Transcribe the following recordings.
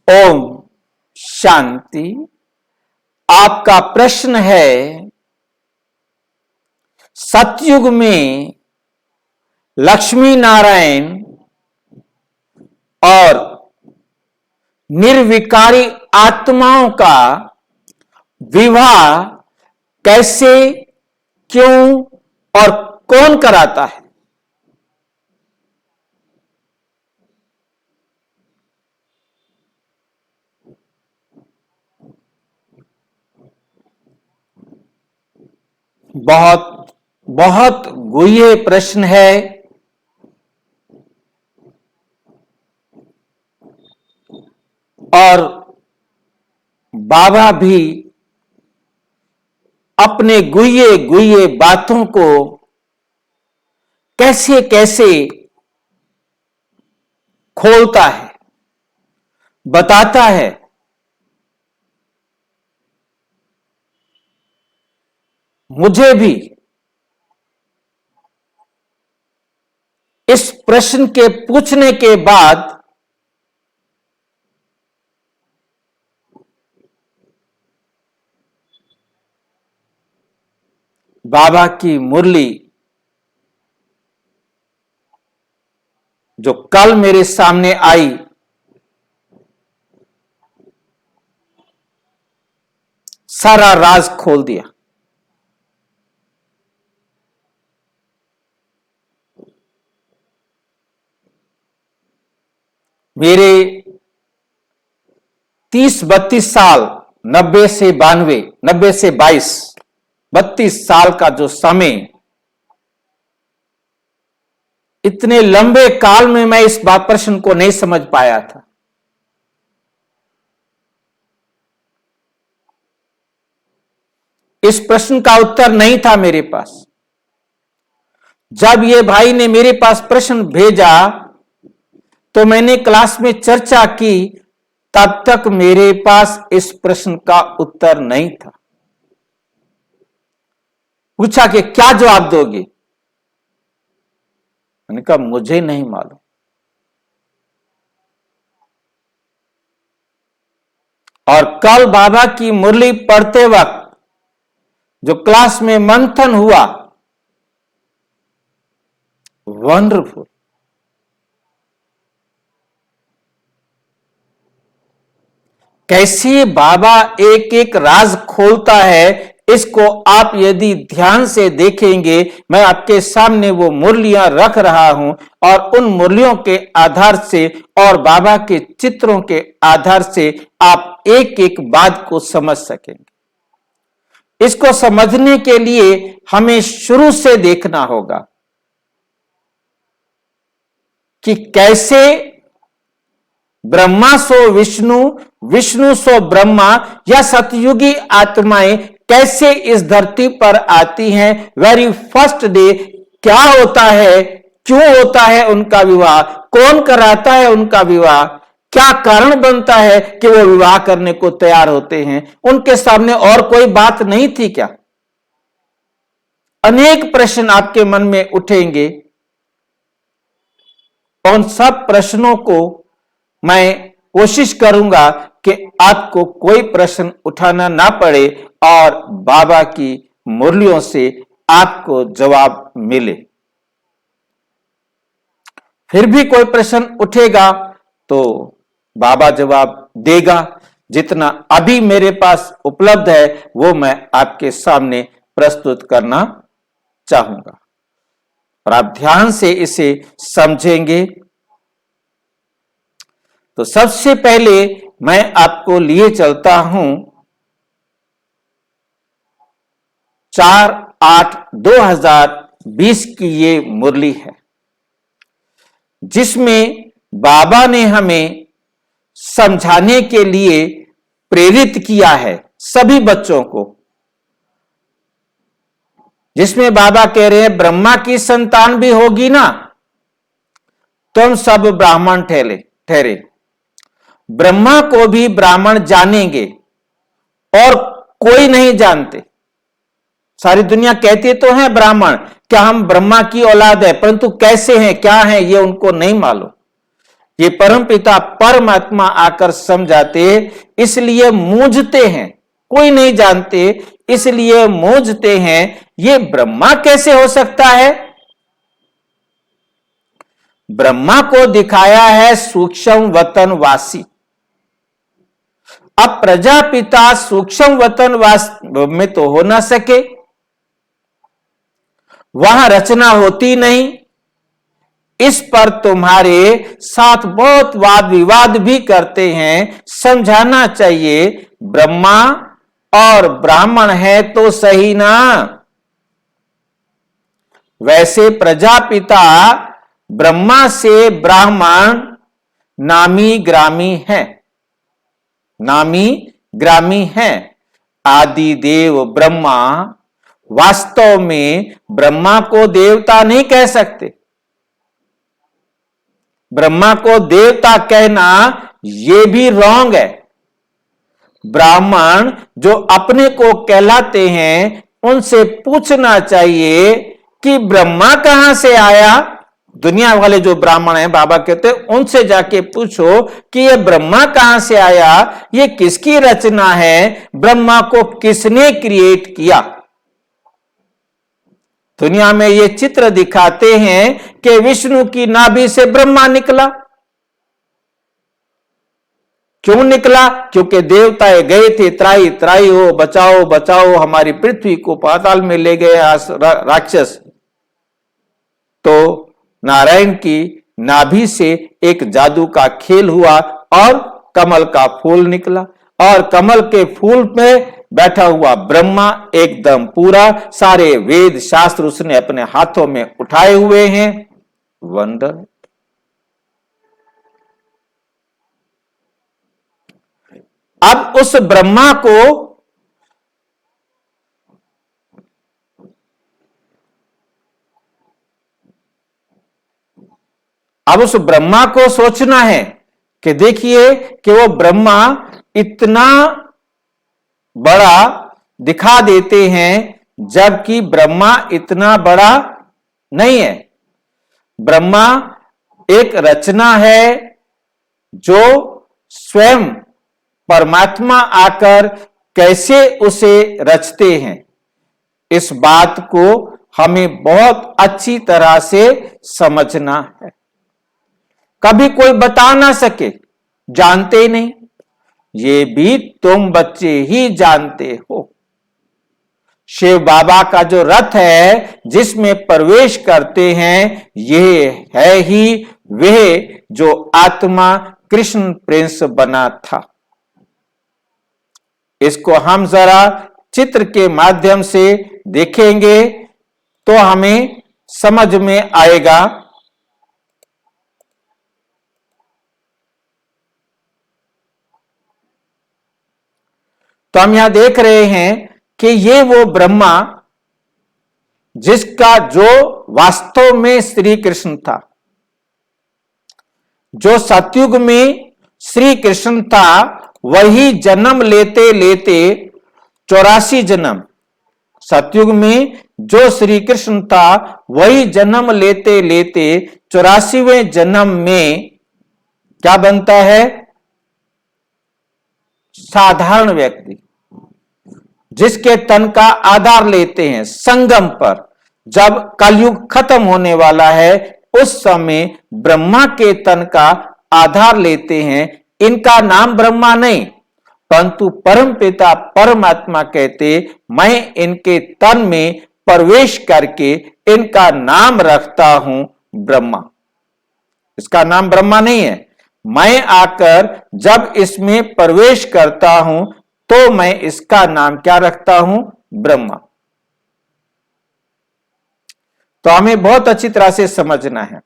ओम शांति। आपका प्रश्न है, सतयुग में लक्ष्मी नारायण और निर्विकारी आत्माओं का विवाह कैसे, क्यों और कौन कराता है? बहुत बहुत गुह्य प्रश्न है। और बाबा भी अपने गुह्य गुह्य बातों को कैसे कैसे खोलता है, बताता है। मुझे भी इस प्रश्न के पूछने के बाद बाबा की मुरली जो कल मेरे सामने आई, सारा राज खोल दिया। मेरे 30-32 साल, 90 से 92, 90 से 22, 32 साल का जो समय, इतने लंबे काल में मैं इस बात प्रश्न को नहीं समझ पाया था। इस प्रश्न का उत्तर नहीं था मेरे पास। जब ये भाई ने मेरे पास प्रश्न भेजा तो मैंने क्लास में चर्चा की, तब तक मेरे पास इस प्रश्न का उत्तर नहीं था। पूछा कि क्या जवाब दोगे? मैंने कहा मुझे नहीं मालूम। और कल बाबा की मुरली पढ़ते वक्त जो क्लास में मंथन हुआ, वंडरफुल। कैसे बाबा एक एक राज खोलता है, इसको आप यदि ध्यान से देखेंगे, मैं आपके सामने वो मुरलियां रख रहा हूं और उन मुरलियों के आधार से और बाबा के चित्रों के आधार से आप एक एक बात को समझ सकेंगे। इसको समझने के लिए हमें शुरू से देखना होगा कि कैसे ब्रह्मा सो विष्णु, विष्णु सो ब्रह्मा, या सतयुगी आत्माएं कैसे इस धरती पर आती हैं। वेरी फर्स्ट डे क्या होता है, क्यों होता है उनका विवाह, कौन कराता है उनका विवाह, क्या कारण बनता है कि वो विवाह करने को तैयार होते हैं। उनके सामने और कोई बात नहीं थी क्या? अनेक प्रश्न आपके मन में उठेंगे। उन सब प्रश्नों को मैं कोशिश करूंगा कि आपको कोई प्रश्न उठाना ना पड़े और बाबा की मुरलियों से आपको जवाब मिले। फिर भी कोई प्रश्न उठेगा तो बाबा जवाब देगा। जितना अभी मेरे पास उपलब्ध है वो मैं आपके सामने प्रस्तुत करना चाहूंगा और आप ध्यान से इसे समझेंगे। तो सबसे पहले मैं आपको लिए चलता हूं 4/8/2020 की ये मुरली है, जिसमें बाबा ने हमें समझाने के लिए प्रेरित किया है सभी बच्चों को। जिसमें बाबा कह रहे हैं ब्रह्मा की संतान भी होगी ना, तुम सब ब्राह्मण ठहरे। ब्रह्मा को भी ब्राह्मण जानेंगे और कोई नहीं जानते। सारी दुनिया कहती तो है ब्राह्मण, क्या हम ब्रह्मा की औलाद है, परंतु कैसे हैं, क्या हैं, ये उनको नहीं मालूम। ये परमपिता परमात्मा आकर समझाते, इसलिए मूंझते हैं, कोई नहीं जानते इसलिए मूंझते हैं, ये ब्रह्मा कैसे हो सकता है। ब्रह्मा को दिखाया है सूक्ष्म वतनवासी। अब प्रजापिता सूक्ष्म वतनवास में तो हो ना सके, वहां रचना होती नहीं। इस पर तुम्हारे साथ बहुत वाद विवाद भी करते हैं, समझाना चाहिए ब्रह्मा और ब्राह्मण है तो सही ना। वैसे प्रजापिता ब्रह्मा से ब्राह्मण नामी ग्रामी है, नामी ग्रामी है। आदि देव ब्रह्मा, वास्तव में ब्रह्मा को देवता नहीं कह सकते। ब्रह्मा को देवता कहना यह भी रॉन्ग है। ब्राह्मण जो अपने को कहलाते हैं, उनसे पूछना चाहिए कि ब्रह्मा कहां से आया। दुनिया वाले जो ब्राह्मण हैं, बाबा कहते हैं, उनसे जाके पूछो कि यह ब्रह्मा कहां से आया, यह किसकी रचना है, ब्रह्मा को किसने क्रिएट किया। दुनिया में ये चित्र दिखाते हैं कि विष्णु की नाभि से ब्रह्मा निकला। क्यों निकला? क्योंकि देवताएं गए थे, त्राई त्राई हो, बचाओ बचाओ, हमारी पृथ्वी को पाताल में ले गए राक्षस। तो नारायण की नाभि से एक जादू का खेल हुआ और कमल का फूल निकला, और कमल के फूल में बैठा हुआ ब्रह्मा एकदम पूरा सारे वेद शास्त्र उसने अपने हाथों में उठाए हुए हैं। वंडर। अब उस ब्रह्मा को सोचना है कि देखिए कि वो ब्रह्मा इतना बड़ा दिखा देते हैं, जबकि ब्रह्मा इतना बड़ा नहीं है। ब्रह्मा एक रचना है जो स्वयं परमात्मा आकर कैसे उसे रचते हैं, इस बात को हमें बहुत अच्छी तरह से समझना है। कभी कोई बता ना सके, जानते नहीं, ये भी तुम बच्चे ही जानते हो। शिव बाबा का जो रथ है जिसमें प्रवेश करते हैं, यह है ही वह जो आत्मा कृष्ण प्रिंस बना था। इसको हम जरा चित्र के माध्यम से देखेंगे तो हमें समझ में आएगा। तो हम यहां देख रहे हैं कि ये वो ब्रह्मा जिसका जो वास्तव में श्री कृष्ण था, जो सतयुग में श्री कृष्ण था, वही जन्म लेते लेते 84 जन्म, सतयुग में जो श्री कृष्ण था वही जन्म लेते लेते 84वें जन्म में क्या बनता है? साधारण व्यक्ति, जिसके तन का आधार लेते हैं संगम पर। जब कलयुग खत्म होने वाला है, उस समय ब्रह्मा के तन का आधार लेते हैं। इनका नाम ब्रह्मा नहीं, परंतु परमपिता परमात्मा कहते, मैं इनके तन में प्रवेश करके इनका नाम रखता हूं ब्रह्मा। इसका नाम ब्रह्मा नहीं है। मैं आकर जब इसमें प्रवेश करता हूं तो मैं इसका नाम क्या रखता हूं? ब्रह्मा। तो हमें बहुत अच्छी तरह से समझना है।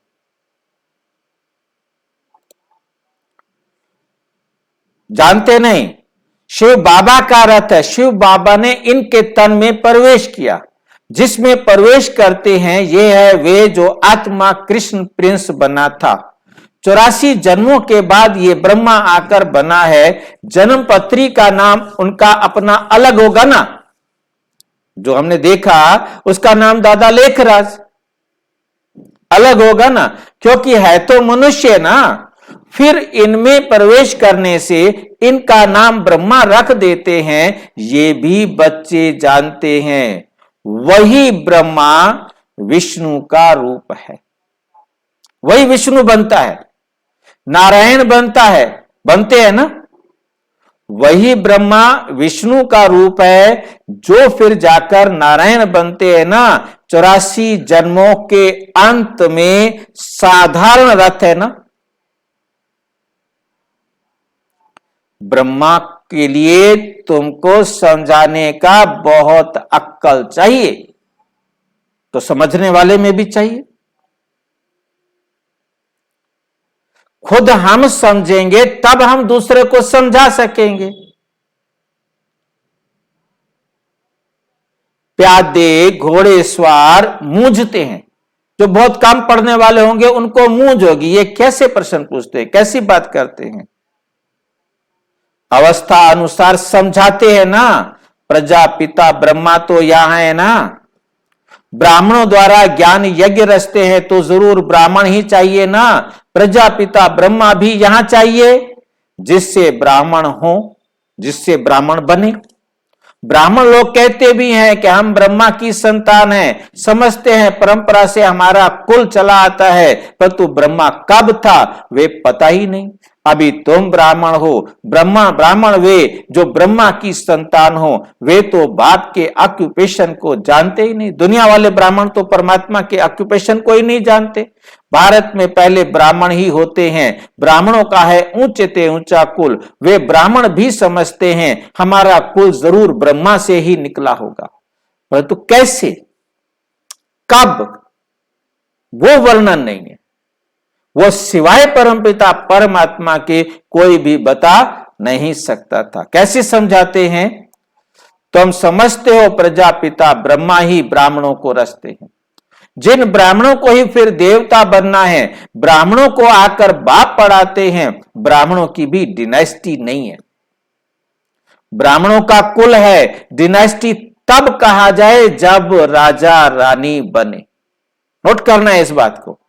जानते नहीं, शिव बाबा का रथ है। शिव बाबा ने इनके तन में प्रवेश किया। जिसमें प्रवेश करते हैं, यह है वे जो आत्मा कृष्ण प्रिंस बना था। 84 जन्मों के बाद ये ब्रह्मा आकर बना है। जन्म पत्री का नाम उनका अपना अलग होगा ना, जो हमने देखा उसका नाम दादा लेखराज अलग होगा ना, क्योंकि है तो मनुष्य ना। फिर इनमें प्रवेश करने से इनका नाम ब्रह्मा रख देते हैं, ये भी बच्चे जानते हैं। वही ब्रह्मा विष्णु का रूप है। वही विष्णु बनता है, नारायण बनता है, बनते हैं ना। वही ब्रह्मा विष्णु का रूप है, जो फिर जाकर नारायण बनते हैं ना। 84 जन्मों के अंत में साधारण रथ है ना। ब्रह्मा के लिए तुमको समझाने का बहुत अक्ल चाहिए, तो समझने वाले में भी चाहिए। खुद हम समझेंगे तब हम दूसरे को समझा सकेंगे। प्यादे घोड़े सवार मूंझते हैं, जो बहुत कम पढ़ने वाले होंगे उनको मूंझ होगी, ये कैसे प्रश्न पूछते हैं, कैसी बात करते हैं। अवस्था अनुसार समझाते हैं ना। प्रजापिता ब्रह्मा तो यहां है ना। ब्राह्मणों द्वारा ज्ञान यज्ञ रचते हैं तो जरूर ब्राह्मण ही चाहिए ना। प्रजापिता ब्रह्मा भी यहां चाहिए, जिससे ब्राह्मण हो, जिससे ब्राह्मण बने। ब्राह्मण लोग कहते भी हैं कि हम ब्रह्मा की संतान हैं, समझते हैं परंपरा से हमारा कुल चला आता है, परंतु ब्रह्मा कब था वे पता ही नहीं। अभी तुम ब्राह्मण हो, ब्रह्मा ब्राह्मण वे जो ब्रह्मा की संतान हो, वे तो बाप के ऑक्यूपेशन को जानते ही नहीं। दुनिया वाले ब्राह्मण तो परमात्मा के ऑक्यूपेशन को ही नहीं जानते। भारत में पहले ब्राह्मण ही होते हैं, ब्राह्मणों का है ऊंचे ते ऊंचा कुल। वे ब्राह्मण भी समझते हैं हमारा कुल जरूर ब्रह्मा से ही निकला होगा, परंतु कैसे, कब, वो वर्णन नहीं है। वो सिवाय परमपिता परमात्मा के कोई भी बता नहीं सकता था। कैसे समझाते हैं, तुम समझते हो प्रजापिता ब्रह्मा ही ब्राह्मणों को रचते हैं। जिन ब्राह्मणों को ही फिर देवता बनना है, ब्राह्मणों को आकर बाप पढ़ाते हैं। ब्राह्मणों की भी डिनाइस्टी नहीं है, ब्राह्मणों का कुल है। डिनाइस्टी तब कहा जाए जब राजा रानी बने। नोट करना है इस बात को।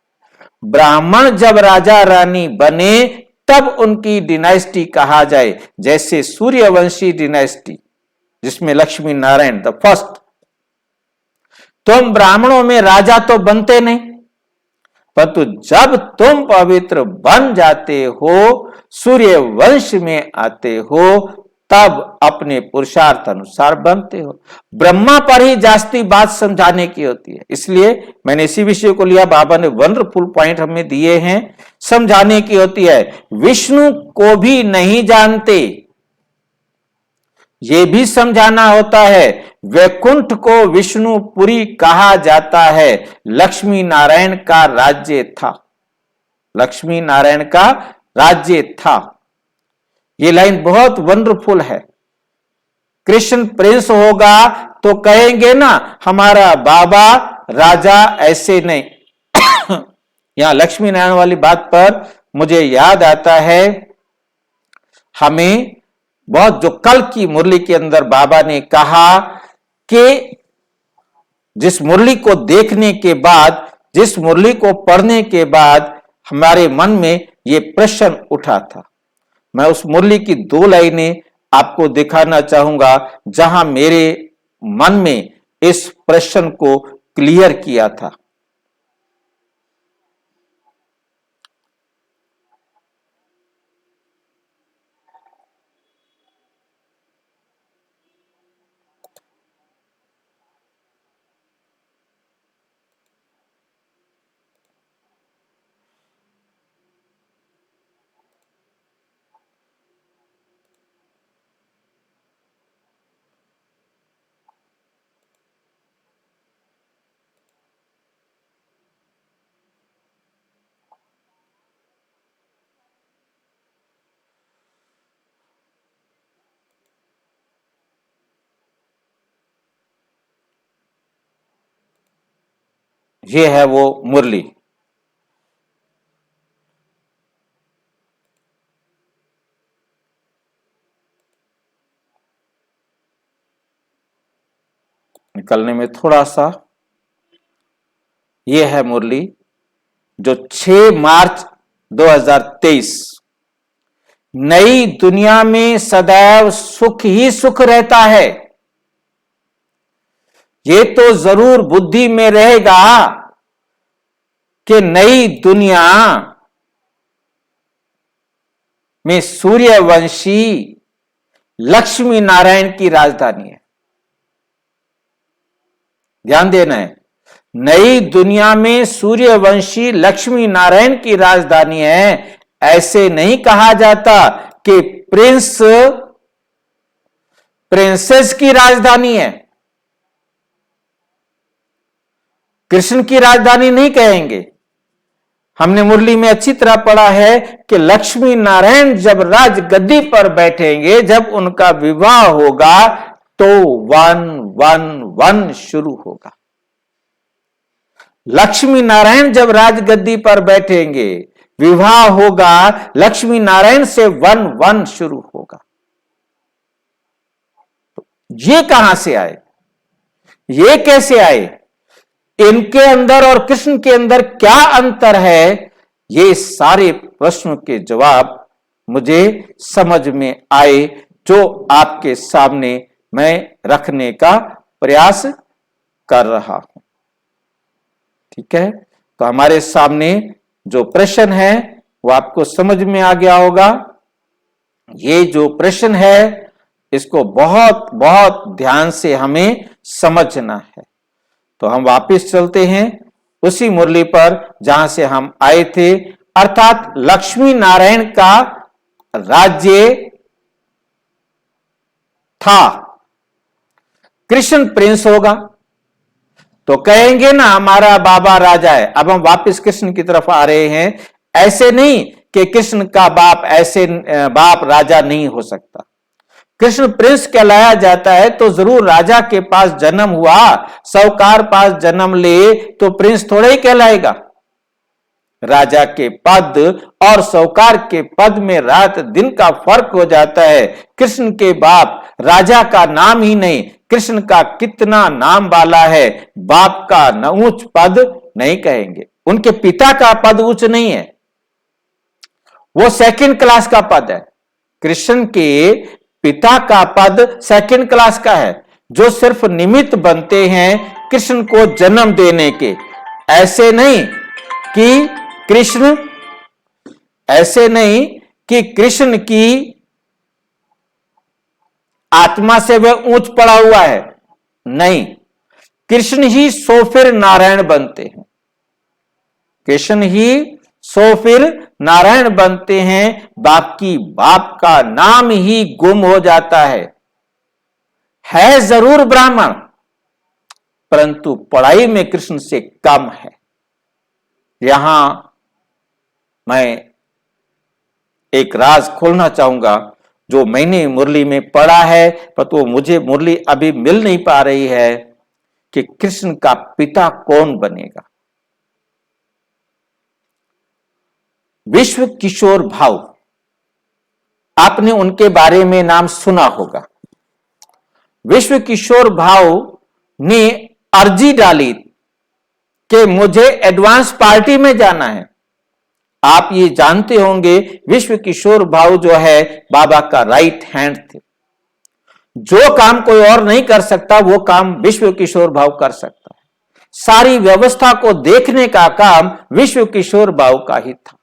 ब्राह्मण जब राजा रानी बने तब उनकी डिनाइस्टी कहा जाए। जैसे सूर्यवंशी डिनाइस्टी, जिसमें लक्ष्मी नारायण द फर्स्ट। तुम ब्राह्मणों में राजा तो बनते नहीं, परंतु जब तुम पवित्र बन जाते हो, सूर्य वंश में आते हो, तब अपने पुरुषार्थ अनुसार बनते हो। ब्रह्मा पर ही जास्ती बात समझाने की होती है, इसलिए मैंने इसी विषय को लिया। बाबा ने वंडरफुल पॉइंट हमें दिए हैं, समझाने की होती है। विष्णु को भी नहीं जानते, यह भी समझाना होता है। वैकुंठ को विष्णुपुरी कहा जाता है। लक्ष्मी नारायण का राज्य था, लक्ष्मी नारायण का राज्य था। यह लाइन बहुत वंडरफुल है। कृष्ण प्रिंस होगा तो कहेंगे ना हमारा बाबा राजा ऐसे नहीं। यहां लक्ष्मी नारायण वाली बात पर मुझे याद आता है, हमें बहुत जो कल की मुरली के अंदर बाबा ने कहा कि जिस मुरली को देखने के बाद, जिस मुरली को पढ़ने के बाद हमारे मन में यह प्रश्न उठा था। मैं उस मुरली की 2 लाइनें आपको दिखाना चाहूंगा, जहां मेरे मन में इस प्रश्न को क्लियर किया था। ये है वो मुरली। निकलने में थोड़ा सा, ये है मुरली जो 6 मार्च 2023। नई दुनिया में सदैव सुख ही सुख रहता है, ये तो जरूर बुद्धि में रहेगा कि नई दुनिया में सूर्यवंशी लक्ष्मी नारायण की राजधानी है। ध्यान देना है, नई दुनिया में सूर्यवंशी लक्ष्मी नारायण की राजधानी है। ऐसे नहीं कहा जाता कि प्रिंसेस की राजधानी है। कृष्ण की राजधानी नहीं कहेंगे। हमने मुरली में अच्छी तरह पढ़ा है कि लक्ष्मी नारायण जब राज गद्दी पर बैठेंगे, जब उनका विवाह होगा तो 111 शुरू होगा। लक्ष्मी नारायण जब राजगद्दी पर बैठेंगे, विवाह होगा, लक्ष्मी नारायण से 1-1 शुरू होगा। तो ये कहां से आए, ये कैसे आए, इनके अंदर और कृष्ण के अंदर क्या अंतर है, ये सारे प्रश्नों के जवाब मुझे समझ में आए, जो आपके सामने मैं रखने का प्रयास कर रहा हूं। ठीक है, तो हमारे सामने जो प्रश्न है वो आपको समझ में आ गया होगा। ये जो प्रश्न है इसको बहुत बहुत ध्यान से हमें समझना है। तो हम वापस चलते हैं उसी मुरली पर जहां से हम आए थे, अर्थात लक्ष्मी नारायण का राज्य था, कृष्ण प्रिंस होगा। तो कहेंगे ना हमारा बाबा राजा है। अब हम वापस कृष्ण की तरफ आ रहे हैं। ऐसे नहीं कि कृष्ण का बाप ऐसे बाप राजा नहीं हो सकता। कृष्ण प्रिंस कहलाया जाता है तो जरूर राजा के पास जन्म हुआ, साहूकार पास जन्म ले तो प्रिंस थोड़ा ही कहलाएगा। राजा के पद और साहूकार के पद में रात दिन का फर्क हो जाता है। कृष्ण के बाप राजा का नाम ही नहीं, कृष्ण का कितना नाम वाला है, बाप का न ऊंच पद नहीं कहेंगे। उनके पिता का पद ऊंच नहीं है, वो सेकंड क्लास का पद है। कृष्ण के पिता का पद सेकंड क्लास का है, जो सिर्फ निमित्त बनते हैं कृष्ण को जन्म देने के। ऐसे नहीं कि कृष्ण की आत्मा से वह ऊंच पड़ा हुआ है, नहीं, कृष्ण ही सो फिर नारायण बनते हैं। कृष्ण ही सो फिर नारायण बनते हैं। बाकी बाप का नाम ही गुम हो जाता है जरूर ब्राह्मण, परंतु पढ़ाई में कृष्ण से कम है। यहां मैं एक राज खोलना चाहूंगा जो मैंने मुरली में पढ़ा है, पर तो मुझे मुरली अभी मिल नहीं पा रही है कि कृष्ण का पिता कौन बनेगा। विश्व किशोर भाऊ, आपने उनके बारे में नाम सुना होगा। विश्व किशोर भाऊ ने अर्जी डाली कि मुझे एडवांस पार्टी में जाना है। आप ये जानते होंगे विश्व किशोर भाऊ जो है बाबा का राइट हैंड थे। जो काम कोई और नहीं कर सकता वो काम विश्व किशोर भाऊ कर सकता है। सारी व्यवस्था को देखने का काम विश्व किशोर भाऊ का ही था।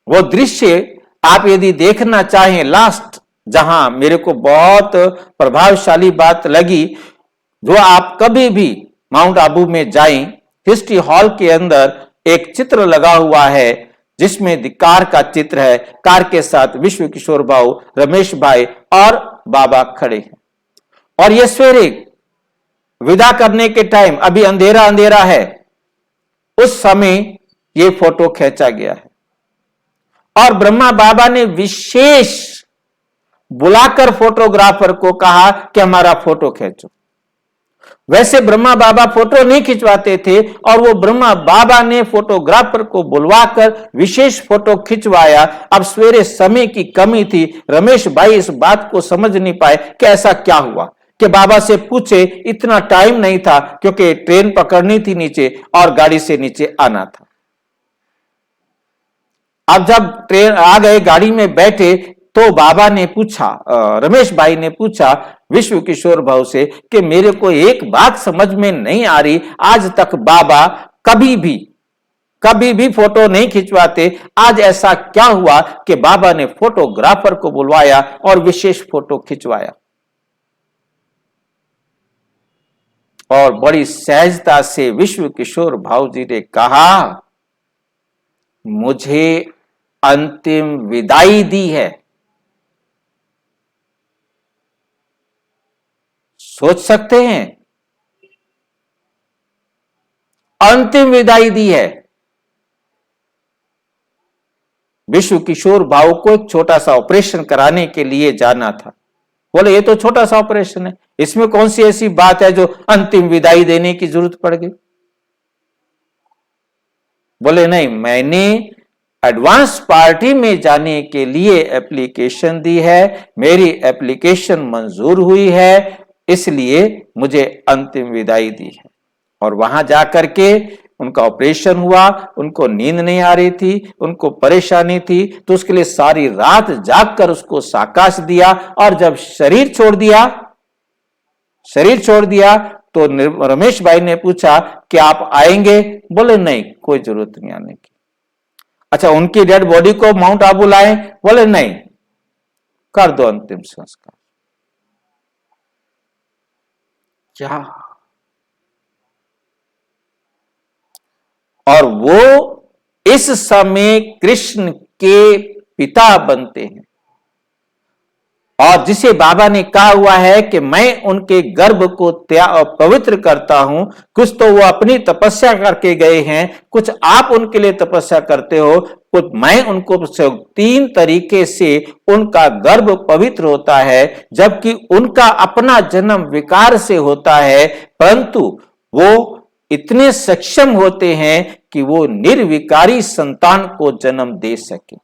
वो दृश्य आप यदि देखना चाहें, लास्ट जहां मेरे को बहुत प्रभावशाली बात लगी, जो आप कभी भी माउंट आबू में जाएं, हिस्ट्री हॉल के अंदर एक चित्र लगा हुआ है जिसमें कार का चित्र है। कार के साथ विश्व किशोर भाऊ, रमेश भाई और बाबा खड़े हैं। और ये सवेरे विदा करने के टाइम, अभी अंधेरा अंधेरा है, उस समय ये फोटो खींचा गया है। और ब्रह्मा बाबा ने विशेष बुलाकर फोटोग्राफर को कहा कि हमारा फोटो खींचो। वैसे ब्रह्मा बाबा फोटो नहीं खिंचवाते थे, और वो ब्रह्मा बाबा ने फोटोग्राफर को बुलवाकर विशेष फोटो खिंचवाया। अब सवेरे समय की कमी थी, रमेश भाई इस बात को समझ नहीं पाए कि ऐसा क्या हुआ कि बाबा से पूछे, इतना टाइम नहीं था क्योंकि ट्रेन पकड़नी थी नीचे और गाड़ी से नीचे आना था। अब जब ट्रेन आ गए, गाड़ी में बैठे, तो बाबा ने पूछा, रमेश भाई ने पूछा विश्व किशोर भाव से कि मेरे को एक बात समझ में नहीं आ रही, आज तक बाबा कभी भी फोटो नहीं खिंचवाते, आज ऐसा क्या हुआ कि बाबा ने फोटोग्राफर को बुलवाया और विशेष फोटो खिंचवाया। और बड़ी सहजता से विश्व किशोर भाव जी ने कहा, मुझे अंतिम विदाई दी है। सोच सकते हैं, अंतिम विदाई दी है। विश्व किशोर भाव को एक छोटा सा ऑपरेशन कराने के लिए जाना था। बोले ये तो छोटा सा ऑपरेशन है, इसमें कौन सी ऐसी बात है जो अंतिम विदाई देने की जरूरत पड़ गई। बोले नहीं, मैंने एडवांस पार्टी में जाने के लिए एप्लीकेशन दी है, मेरी एप्लीकेशन मंजूर हुई है, इसलिए मुझे अंतिम विदाई दी है। और वहां जाकर के उनका ऑपरेशन हुआ, उनको नींद नहीं आ रही थी, उनको परेशानी थी, तो उसके लिए सारी रात जागकर उसको साकाश दिया। और जब शरीर छोड़ दिया तो रमेश भाई ने पूछा कि आप आएंगे? बोले नहीं, कोई जरूरत नहीं आने की। अच्छा, उनकी डेड बॉडी को माउंट आबू लाएं? बोले नहीं, कर दो अंतिम संस्कार। क्या! और वो इस समय कृष्ण के पिता बनते हैं, और जिसे बाबा ने कहा हुआ है कि मैं उनके गर्भ को पवित्र करता हूं। कुछ तो वो अपनी तपस्या करके गए हैं, कुछ आप उनके लिए तपस्या करते हो, कुछ मैं उनको 3 तरीके से उनका गर्भ पवित्र होता है, जबकि उनका अपना जन्म विकार से होता है, परंतु वो इतने सक्षम होते हैं कि वो निर्विकारी संतान को जन्म दे सके।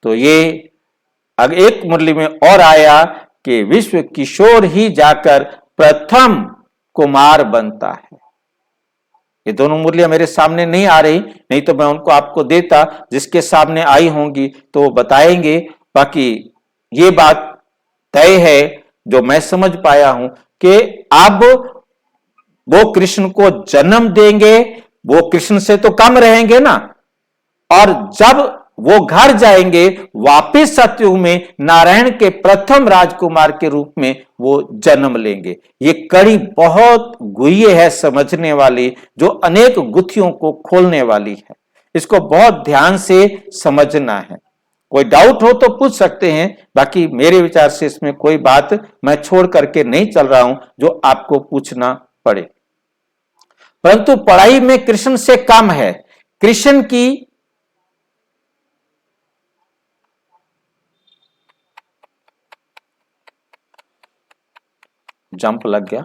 तो ये एक मुरली में और आया कि विश्व किशोर ही जाकर प्रथम कुमार बनता है। ये दोनों मुरलियां मेरे सामने नहीं आ रही, नहीं तो मैं उनको आपको देता, जिसके सामने आई होंगी तो वो बताएंगे। बाकी ये बात तय है जो मैं समझ पाया हूं कि अब वो कृष्ण को जन्म देंगे, वो कृष्ण से तो कम रहेंगे ना, और जब वो घर जाएंगे वापिस सतयुग में नारायण के प्रथम राजकुमार के रूप में वो जन्म लेंगे। ये कड़ी बहुत गुह्य है, समझने वाली, जो अनेक गुत्थियों को खोलने वाली है। इसको बहुत ध्यान से समझना है। कोई डाउट हो तो पूछ सकते हैं, बाकी मेरे विचार से इसमें कोई बात मैं छोड़ करके नहीं चल रहा हूं जो आपको पूछना पड़े। परंतु पढ़ाई में कृष्ण से कम है। कृष्ण की जंप लग गया।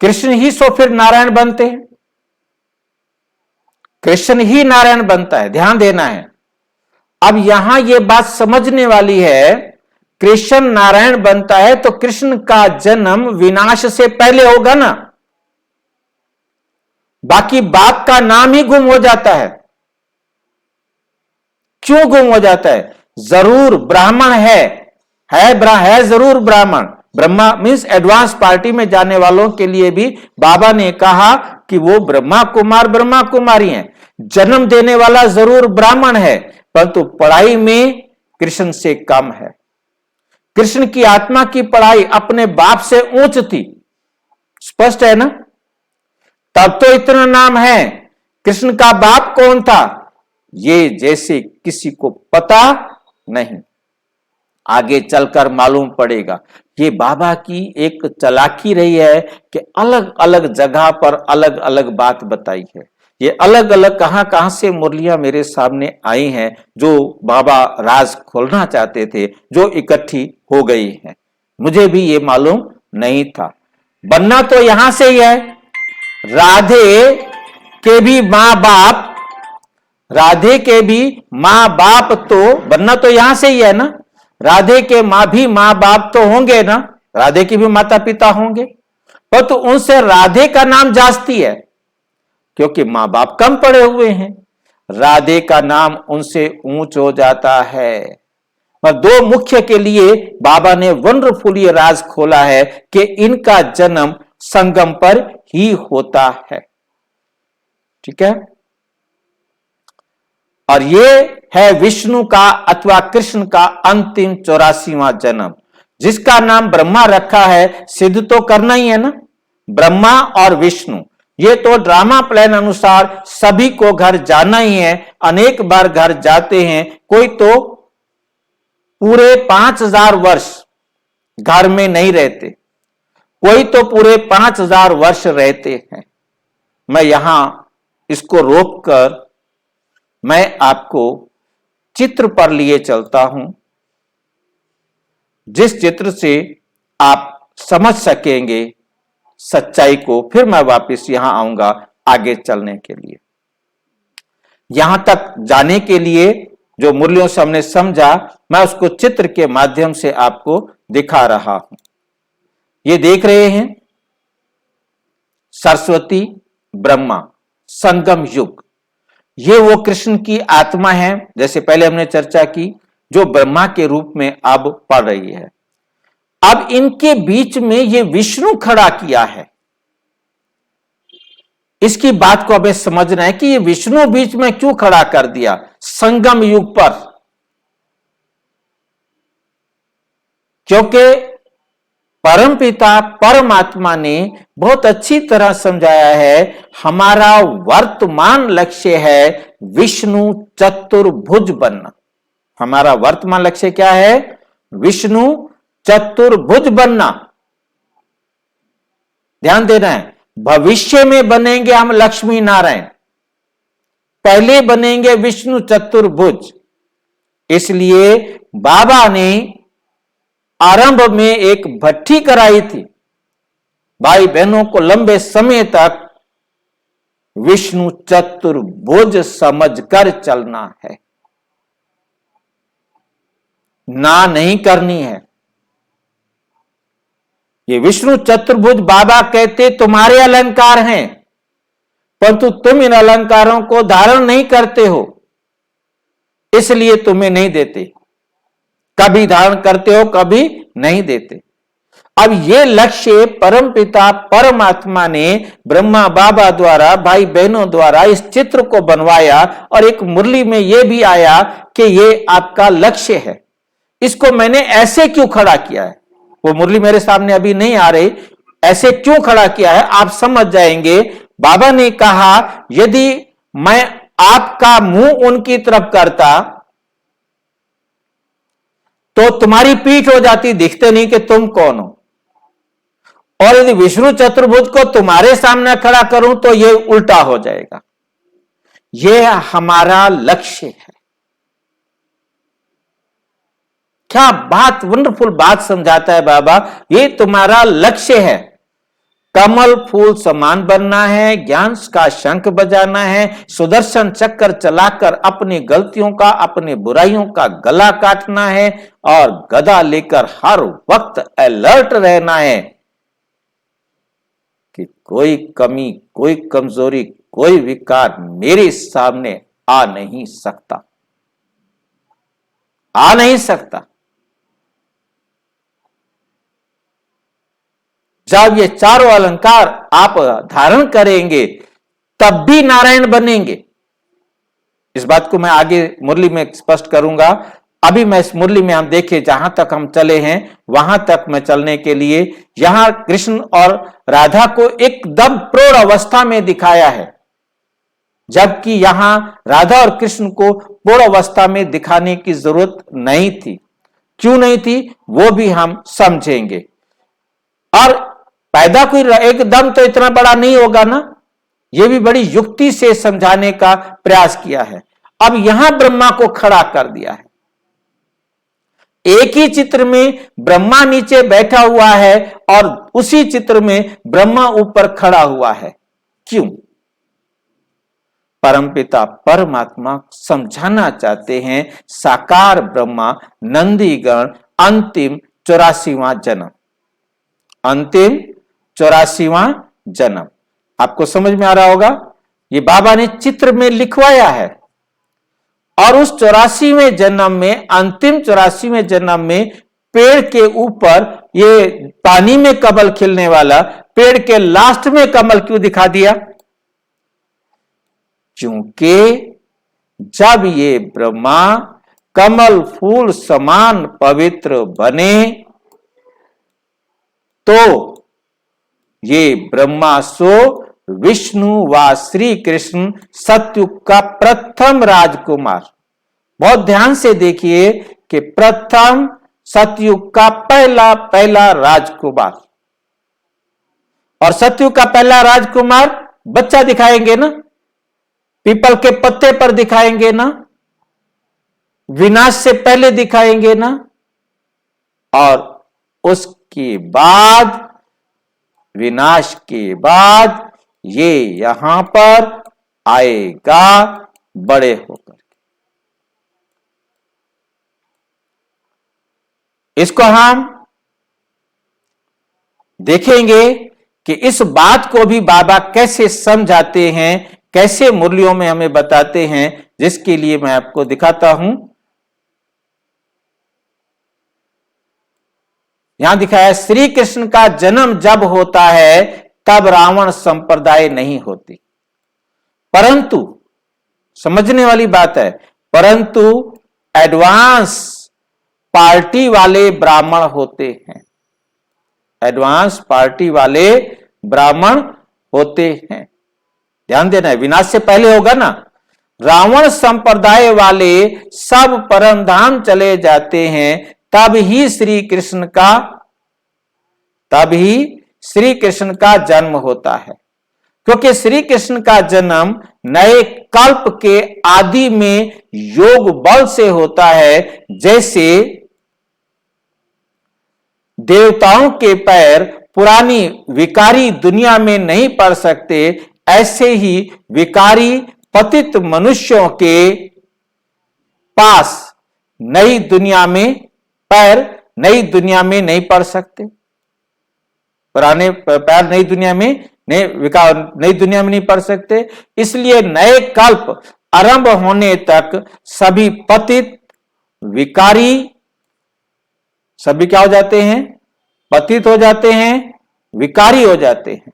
कृष्ण ही सो फिर नारायण बनते हैं, कृष्ण ही नारायण बनता है, ध्यान देना है। अब यहां यह बात समझने वाली है, कृष्ण नारायण बनता है तो कृष्ण का जन्म विनाश से पहले होगा ना, बाकी बाप का नाम ही गुम हो जाता है। क्यों गुम हो जाता है? जरूर ब्राह्मण है जरूर ब्राह्मण। ब्रह्मा मीन्स एडवांस पार्टी में जाने वालों के लिए भी बाबा ने कहा कि वो ब्रह्मा कुमारी हैं। जन्म देने वाला जरूर ब्राह्मण है, परंतु पढ़ाई में कृष्ण से कम है। कृष्ण की आत्मा की पढ़ाई अपने बाप से ऊंच थी, स्पष्ट है ना? तब तो इतना नाम है। कृष्ण का बाप कौन था, ये जैसे किसी को पता नहीं, आगे चलकर मालूम पड़ेगा। ये बाबा की एक चालाकी रही है कि अलग अलग जगह पर अलग अलग बात बताई है। ये अलग अलग कहां से मुरलियां मेरे सामने आई हैं जो बाबा राज खोलना चाहते थे, जो इकट्ठी हो गई हैं। मुझे भी ये मालूम नहीं था। बनना तो यहां से ही है। राधे के भी मां बाप, राधे के भी मां बाप तो बनना तो यहां से ही है ना। राधे के मां बाप तो होंगे ना, राधे के भी माता पिता होंगे, पर तो उनसे राधे का नाम जास्ती है क्योंकि मां बाप कम पड़े हुए हैं। राधे का नाम उनसे ऊंच हो जाता है। और दो मुख्य के लिए बाबा ने वंडरफुल ये राज खोला है कि इनका जन्म संगम पर ही होता है। ठीक है। और ये है विष्णु का अथवा कृष्ण का अंतिम 84वां जन्म, जिसका नाम ब्रह्मा रखा है। सिद्ध तो करना ही है ना, ब्रह्मा और विष्णु। ये तो ड्रामा प्लान अनुसार सभी को घर जाना ही है। अनेक बार घर जाते हैं, कोई तो पूरे 5000 वर्ष घर में नहीं रहते, कोई तो पूरे 5000 वर्ष रहते हैं। मैं यहां इसको रोककर मैं आपको चित्र पर लिए चलता हूं, जिस चित्र से आप समझ सकेंगे सच्चाई को। फिर मैं वापस यहां आऊंगा आगे चलने के लिए। यहां तक जाने के लिए जो मूल्यों से हमने समझा, मैं उसको चित्र के माध्यम से आपको दिखा रहा हूं। ये देख रहे हैं सरस्वती ब्रह्मा संगम युग। ये वो कृष्ण की आत्मा है, जैसे पहले हमने चर्चा की, जो ब्रह्मा के रूप में अब पड़ रही है। अब इनके बीच में ये विष्णु खड़ा किया है। इसकी बात को हमें समझना है कि ये विष्णु बीच में क्यों खड़ा कर दिया संगम युग पर। क्योंकि परमपिता परमात्मा ने बहुत अच्छी तरह समझाया है, हमारा वर्तमान लक्ष्य है विष्णु चतुर्भुज बनना। हमारा वर्तमान लक्ष्य क्या है? विष्णु चतुर्भुज बनना। ध्यान देना है, भविष्य में बनेंगे हम लक्ष्मी नारायण, पहले बनेंगे विष्णु चतुर्भुज। इसलिए बाबा ने आरंभ में एक भट्ठी कराई थी, भाई बहनों को लंबे समय तक विष्णु चतुर्भुज समझकर चलना है, ना नहीं करनी है। ये विष्णु चतुर्भुज बाबा कहते तुम्हारे अलंकार हैं, परंतु तुम इन अलंकारों को धारण नहीं करते हो, इसलिए तुम्हें नहीं देते। कभी धारण करते हो, कभी नहीं देते। अब ये लक्ष्य परमपिता परमात्मा ने ब्रह्मा बाबा द्वारा, भाई बहनों द्वारा इस चित्र को बनवाया, और एक मुरली में यह भी आया कि ये आपका लक्ष्य है। इसको मैंने ऐसे क्यों खड़ा किया है, वो मुरली मेरे सामने अभी नहीं आ रही, ऐसे क्यों खड़ा किया है आप समझ जाएंगे। बाबा ने कहा यदि मैं आपका मुंह उनकी तरफ करता तो तुम्हारी पीठ हो जाती, दिखते नहीं कि तुम कौन हो। और यदि विष्णु चतुर्भुज को तुम्हारे सामने खड़ा करूं तो यह उल्टा हो जाएगा। यह हमारा लक्ष्य है। क्या बात, वंडरफुल बात समझाता है बाबा। ये तुम्हारा लक्ष्य है, कमल फूल समान बनना है, ज्ञान का शंख बजाना है, सुदर्शन चक्कर चलाकर अपनी गलतियों का, अपनी बुराइयों का गला काटना है, और गदा लेकर हर वक्त अलर्ट रहना है कि कोई कमी, कोई कमजोरी, कोई विकार मेरे सामने आ नहीं सकता, आ नहीं सकता। जब ये चारों अलंकार आप धारण करेंगे तब भी नारायण बनेंगे। इस बात को मैं आगे मुरली में स्पष्ट करूंगा। अभी मैं इस मुरली में हम देखें, जहां तक हम चले हैं वहां तक मैं चलने के लिए, यहां कृष्ण और राधा को एकदम प्रौढ़ अवस्था में दिखाया है, जबकि यहां राधा और कृष्ण को प्रौढ़ अवस्था में दिखाने की जरूरत नहीं थी। क्यों नहीं थी वो भी हम समझेंगे। और पैदा कोई एकदम तो इतना बड़ा नहीं होगा ना, यह भी बड़ी युक्ति से समझाने का प्रयास किया है। अब यहां ब्रह्मा को खड़ा कर दिया है। एक ही चित्र में ब्रह्मा नीचे बैठा हुआ है और उसी चित्र में ब्रह्मा ऊपर खड़ा हुआ है। क्यों? परमपिता परमात्मा समझाना चाहते हैं साकार ब्रह्मा नंदीगण अंतिम 84वां जन्म, अंतिम 84वां जन्म। आपको समझ में आ रहा होगा, ये बाबा ने चित्र में लिखवाया है। और उस 84वें जन्म में, अंतिम 84वें जन्म में पेड़ के ऊपर ये पानी में कमल खिलने वाला, पेड़ के लास्ट में कमल क्यों दिखा दिया? क्योंकि जब ये ब्रह्मा कमल फूल समान पवित्र बने तो ये ब्रह्मा सो विष्णु व श्री कृष्ण सतयुग का प्रथम राजकुमार। बहुत ध्यान से देखिए कि प्रथम सतयुग का पहला राजकुमार। और सतयुग का पहला राजकुमार बच्चा दिखाएंगे ना, पीपल के पत्ते पर दिखाएंगे ना, विनाश से पहले दिखाएंगे ना, और उसके बाद, विनाश के बाद ये यहां पर आएगा बड़े होकर। इसको हम देखेंगे कि इस बात को भी बाबा कैसे समझाते हैं, कैसे मुरलियों में हमें बताते हैं, जिसके लिए मैं आपको दिखाता हूं। यहां दिखाया श्री कृष्ण का जन्म जब होता है तब रावण संप्रदाय नहीं होती, परंतु समझने वाली बात है, परंतु एडवांस पार्टी वाले ब्राह्मण होते हैं, एडवांस पार्टी वाले ब्राह्मण होते हैं। ध्यान देना है, विनाश से पहले होगा ना। रावण संप्रदाय वाले सब परम धाम चले जाते हैं, तब ही श्री कृष्ण का जन्म होता है। क्योंकि श्री कृष्ण का जन्म नए कल्प के आदि में योग बल से होता है। जैसे देवताओं के पैर पुरानी विकारी दुनिया में नहीं पड़ सकते, ऐसे ही विकारी पतित मनुष्यों के पास नई दुनिया में पैर नई दुनिया में नहीं पड़ सकते। पुराने पैर नई दुनिया में नहीं पड़ सकते। इसलिए नए कल्प आरंभ होने तक सभी पतित विकारी सभी क्या हो जाते हैं? पतित हो जाते हैं, विकारी हो जाते हैं।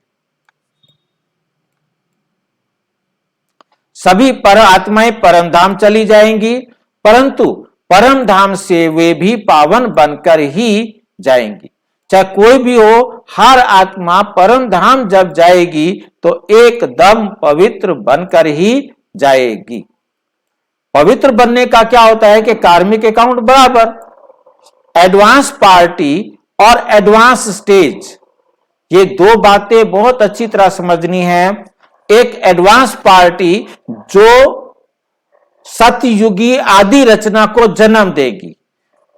सभी पर आत्माएं परम धाम चली जाएंगी, परंतु परम धाम से वे भी पावन बनकर ही जाएंगी। चाहे कोई भी हो, हर आत्मा परम धाम जब जाएगी तो एकदम पवित्र बनकर ही जाएगी। पवित्र बनने का क्या होता है कि कार्मिक अकाउंट बराबर। एडवांस पार्टी और एडवांस स्टेज, ये दो बातें बहुत अच्छी तरह समझनी है। एक एडवांस पार्टी जो सतयुगी आदि रचना को जन्म देगी,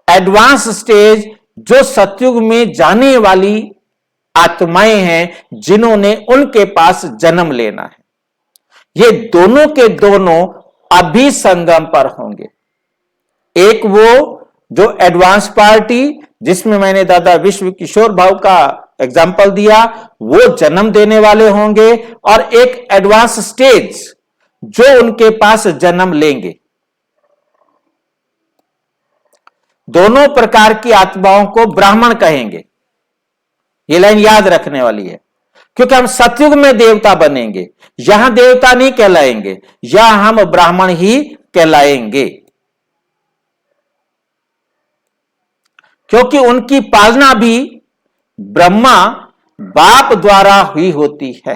एडवांस स्टेज जो सतयुग में जाने वाली आत्माएं हैं जिन्होंने उनके पास जन्म लेना है। ये दोनों के दोनों अभी संगम पर होंगे। एक वो जो एडवांस पार्टी जिसमें मैंने दादा विश्व किशोर भाव का एग्जाम्पल दिया, वो जन्म देने वाले होंगे, और एक एडवांस स्टेज जो उनके पास जन्म लेंगे। दोनों प्रकार की आत्माओं को ब्राह्मण कहेंगे। ये लाइन याद रखने वाली है, क्योंकि हम सतयुग में देवता बनेंगे, यहां देवता नहीं कहलाएंगे, यहां हम ब्राह्मण ही कहलाएंगे। क्योंकि उनकी पालना भी ब्रह्मा बाप द्वारा हुई होती है।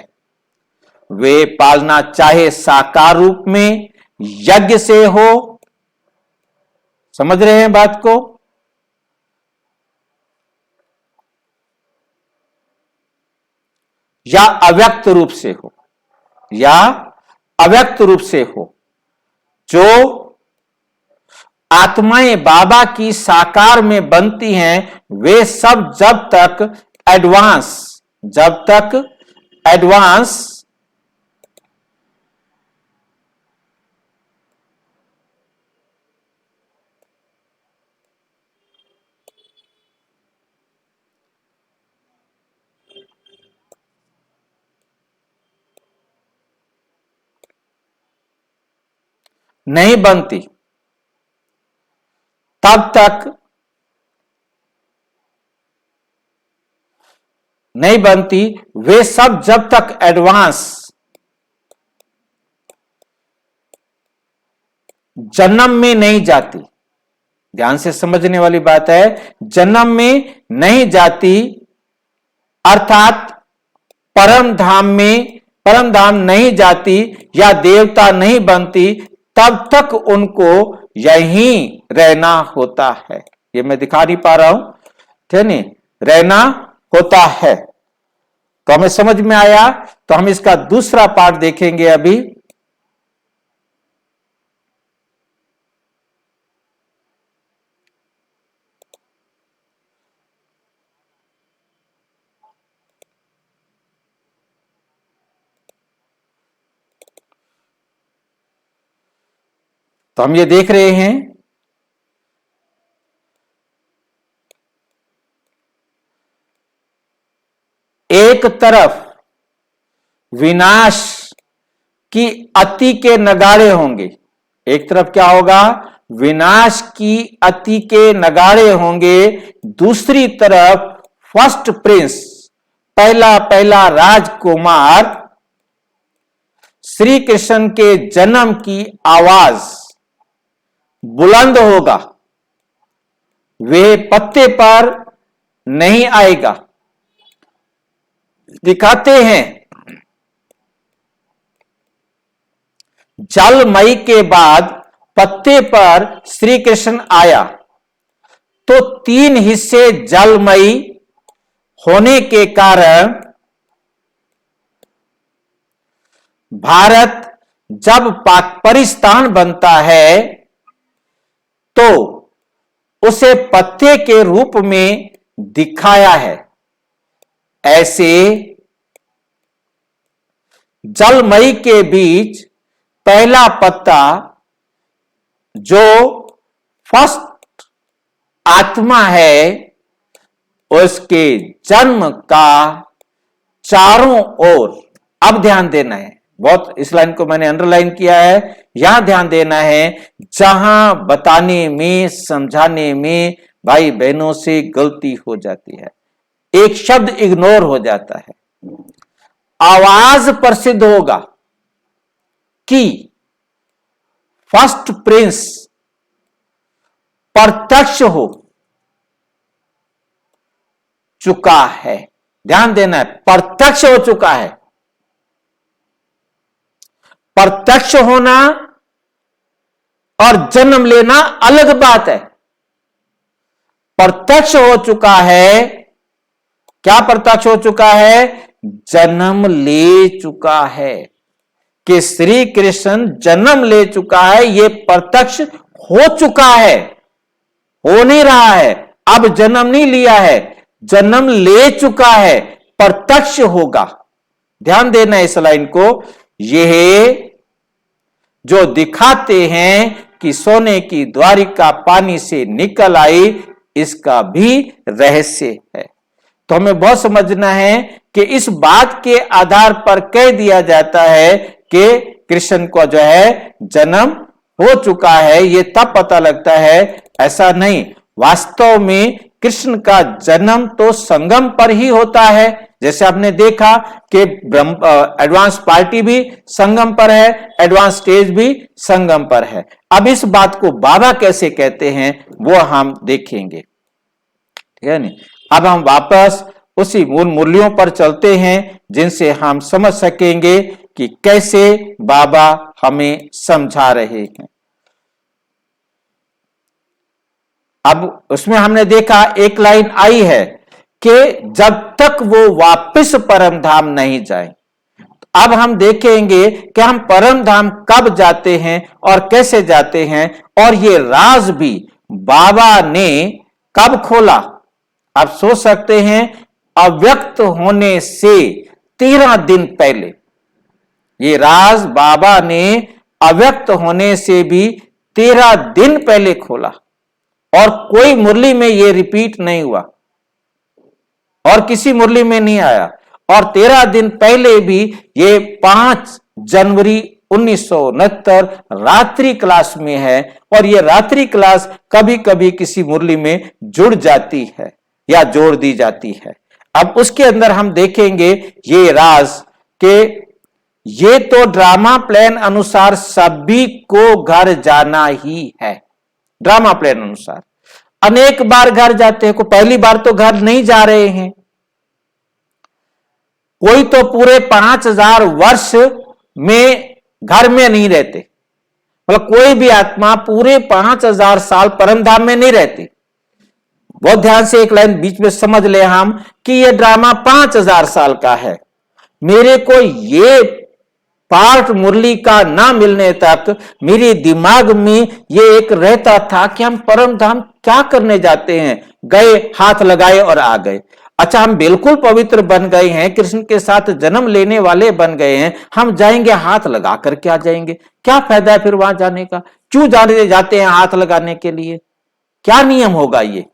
वे पालना चाहे साकार रूप में यज्ञ से हो, समझ रहे हैं बात को, या अव्यक्त रूप से हो। या अव्यक्त रूप से हो। जो आत्माएं बाबा की साकार में बनती हैं, वे सब जब तक एडवांस नहीं बनती, तब तक नहीं बनती, वे सब जब तक एडवांस जन्म में नहीं जाती। ध्यान से समझने वाली बात है, जन्म में नहीं जाती, अर्थात परम धाम नहीं जाती या देवता नहीं बनती, तब तक उनको यहीं रहना होता है। ये मैं दिखा नहीं पा रहा हूं, ठीक नहीं, रहना होता है। तो हमें समझ में आया। तो हम इसका दूसरा पार्ट देखेंगे अभी। तो हम ये देख रहे हैं, एक तरफ विनाश की अति के नगाड़े होंगे। एक तरफ क्या होगा? विनाश की अति के नगाड़े होंगे। दूसरी तरफ फर्स्ट प्रिंस, पहला राजकुमार श्री कृष्ण के जन्म की आवाज बुलंद होगा। वे पत्ते पर नहीं आएगा। दिखाते हैं, जलमई के बाद पत्ते पर श्री कृष्ण आया, तो 3 हिस्से जलमई होने के कारण भारत जब पाकिस्तान बनता है तो उसे पत्ते के रूप में दिखाया है। ऐसे जलमई के बीच पहला पत्ता जो फर्स्ट आत्मा है, उसके जन्म का चारों ओर, अब ध्यान देना है, बहुत इस लाइन को मैंने अंडरलाइन किया है, यहां ध्यान देना है। जहां बताने में समझाने में भाई बहनों से गलती हो जाती है, एक शब्द इग्नोर हो जाता है। आवाज प्रसिद्ध होगा कि फर्स्ट प्रिंस प्रत्यक्ष हो चुका है। ध्यान देना है, प्रत्यक्ष हो चुका है। प्रत्यक्ष होना और जन्म लेना अलग बात है। प्रत्यक्ष हो चुका है, क्या प्रत्यक्ष हो चुका है? जन्म ले चुका है कि श्री कृष्ण जन्म ले चुका है, यह प्रत्यक्ष हो चुका है, हो नहीं रहा है। अब जन्म नहीं लिया है, जन्म ले चुका है, प्रत्यक्ष होगा। ध्यान देना है इस लाइन को। यह जो दिखाते हैं कि सोने की द्वारिका पानी से निकल आई, इसका भी रहस्य है। तो हमें बहुत समझना है कि इस बात के आधार पर कह दिया जाता है कि कृष्ण को जो है जन्म हो चुका है, यह तब पता लगता है। ऐसा नहीं, वास्तव में कृष्ण का जन्म तो संगम पर ही होता है। जैसे आपने देखा कि एडवांस पार्टी भी संगम पर है, एडवांस स्टेज भी संगम पर है। अब इस बात को बाबा कैसे कहते हैं वो हम देखेंगे, ठीक है नहीं। अब हम वापस उसी मूल मूल्यों पर चलते हैं जिनसे हम समझ सकेंगे कि कैसे बाबा हमें समझा रहे हैं। अब उसमें हमने देखा एक लाइन आई है कि जब तक वो वापस परम धाम नहीं जाए। अब हम देखेंगे कि हम परम धाम कब जाते हैं और कैसे जाते हैं, और ये राज भी बाबा ने कब खोला। आप सोच सकते हैं, अव्यक्त होने से 13 दिन पहले ये राज बाबा ने अव्यक्त होने से भी 13 दिन पहले खोला, और कोई मुरली में ये रिपीट नहीं हुआ और किसी मुरली में नहीं आया। और 13 दिन पहले भी ये 5 जनवरी 1969 रात्रि क्लास में है, और ये रात्रि क्लास कभी कभी किसी मुरली में जुड़ जाती है या जोड़ दी जाती है। अब उसके अंदर हम देखेंगे ये राज के ये तो ड्रामा प्लान अनुसार सभी को घर जाना ही है। ड्रामा प्लान अनुसार अनेक बार घर जाते हैं, को पहली बार तो घर नहीं जा रहे हैं, कोई तो पूरे 5000 वर्ष में घर में नहीं रहते, मतलब कोई भी आत्मा पूरे 5000 साल परम धाम में नहीं रहती। बहुत ध्यान से एक लाइन बीच में समझ ले हम कि यह ड्रामा 5000 साल का है। मेरे को ये पार्ट मुरली का ना मिलने तक मेरे दिमाग में ये एक रहता था कि हम परम धाम क्या करने जाते हैं, गए हाथ लगाए और आ गए। अच्छा, हम बिल्कुल पवित्र बन गए हैं, कृष्ण के साथ जन्म लेने वाले बन गए हैं, हम जाएंगे हाथ लगा करके आ जाएंगे, क्या फायदा है फिर वहां जाने का? क्यों जाते हैं हाथ लगाने के लिए? क्या नियम होगा ये?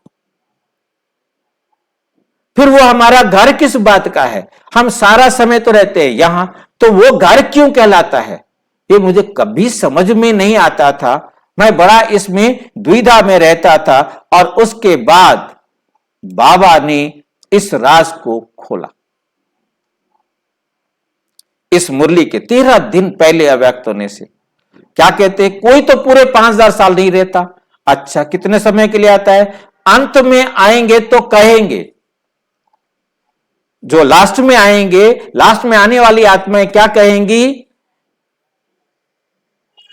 फिर वो हमारा घर किस बात का है? हम सारा समय तो रहते हैं यहां, तो वो घर क्यों कहलाता है? ये मुझे कभी समझ में नहीं आता था, मैं बड़ा इसमें द्विधा में रहता था। और उसके बाद बाबा ने इस राज को खोला। इस मुरली के 13 दिन पहले अव्यक्त होने से क्या कहते हैं, कोई तो पूरे 5000 साल नहीं रहता। अच्छा, कितने समय के लिए आता है? अंत में आएंगे तो कहेंगे, जो लास्ट में आएंगे, लास्ट में आने वाली आत्माएं क्या कहेंगी?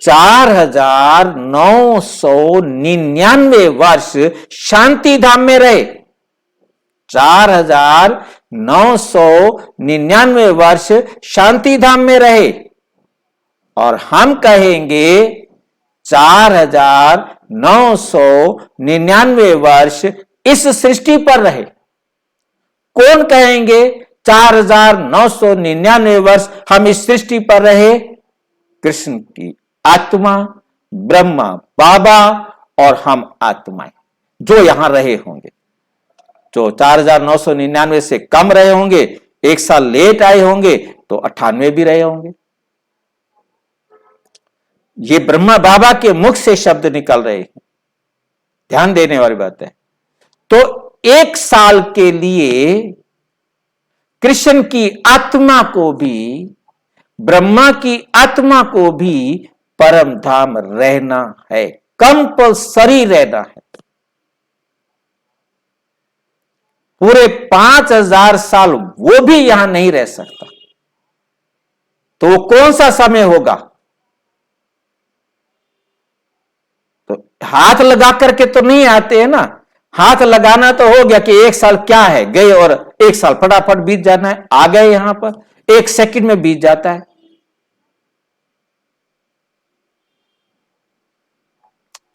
4999 वर्ष शांति धाम में रहे। 4999 वर्ष शांति धाम में रहे, और हम कहेंगे 4999 वर्ष इस सृष्टि पर रहे। कौन कहेंगे 4999 वर्ष हम इस सृष्टि पर रहे? कृष्ण की आत्मा, ब्रह्मा बाबा और हम आत्माएं जो यहां रहे होंगे। जो 4999 से कम रहे होंगे, एक साल लेट आए होंगे, तो 98 भी रहे होंगे। ये ब्रह्मा बाबा के मुख से शब्द निकल रहे हैं, ध्यान देने वाली बात है। तो एक साल के लिए कृष्ण की आत्मा को भी, ब्रह्मा की आत्मा को भी परम धाम रहना है, कंपल्सरी रहना है। पूरे 5000 साल वो भी यहां नहीं रह सकता, तो वो कौन सा समय होगा? तो हाथ लगा करके तो नहीं आते हैं ना। हाथ लगाना तो हो गया कि एक साल क्या है, गए और एक साल फटाफट बीत जाना है, आ गए यहां पर, एक सेकंड में बीत जाता है।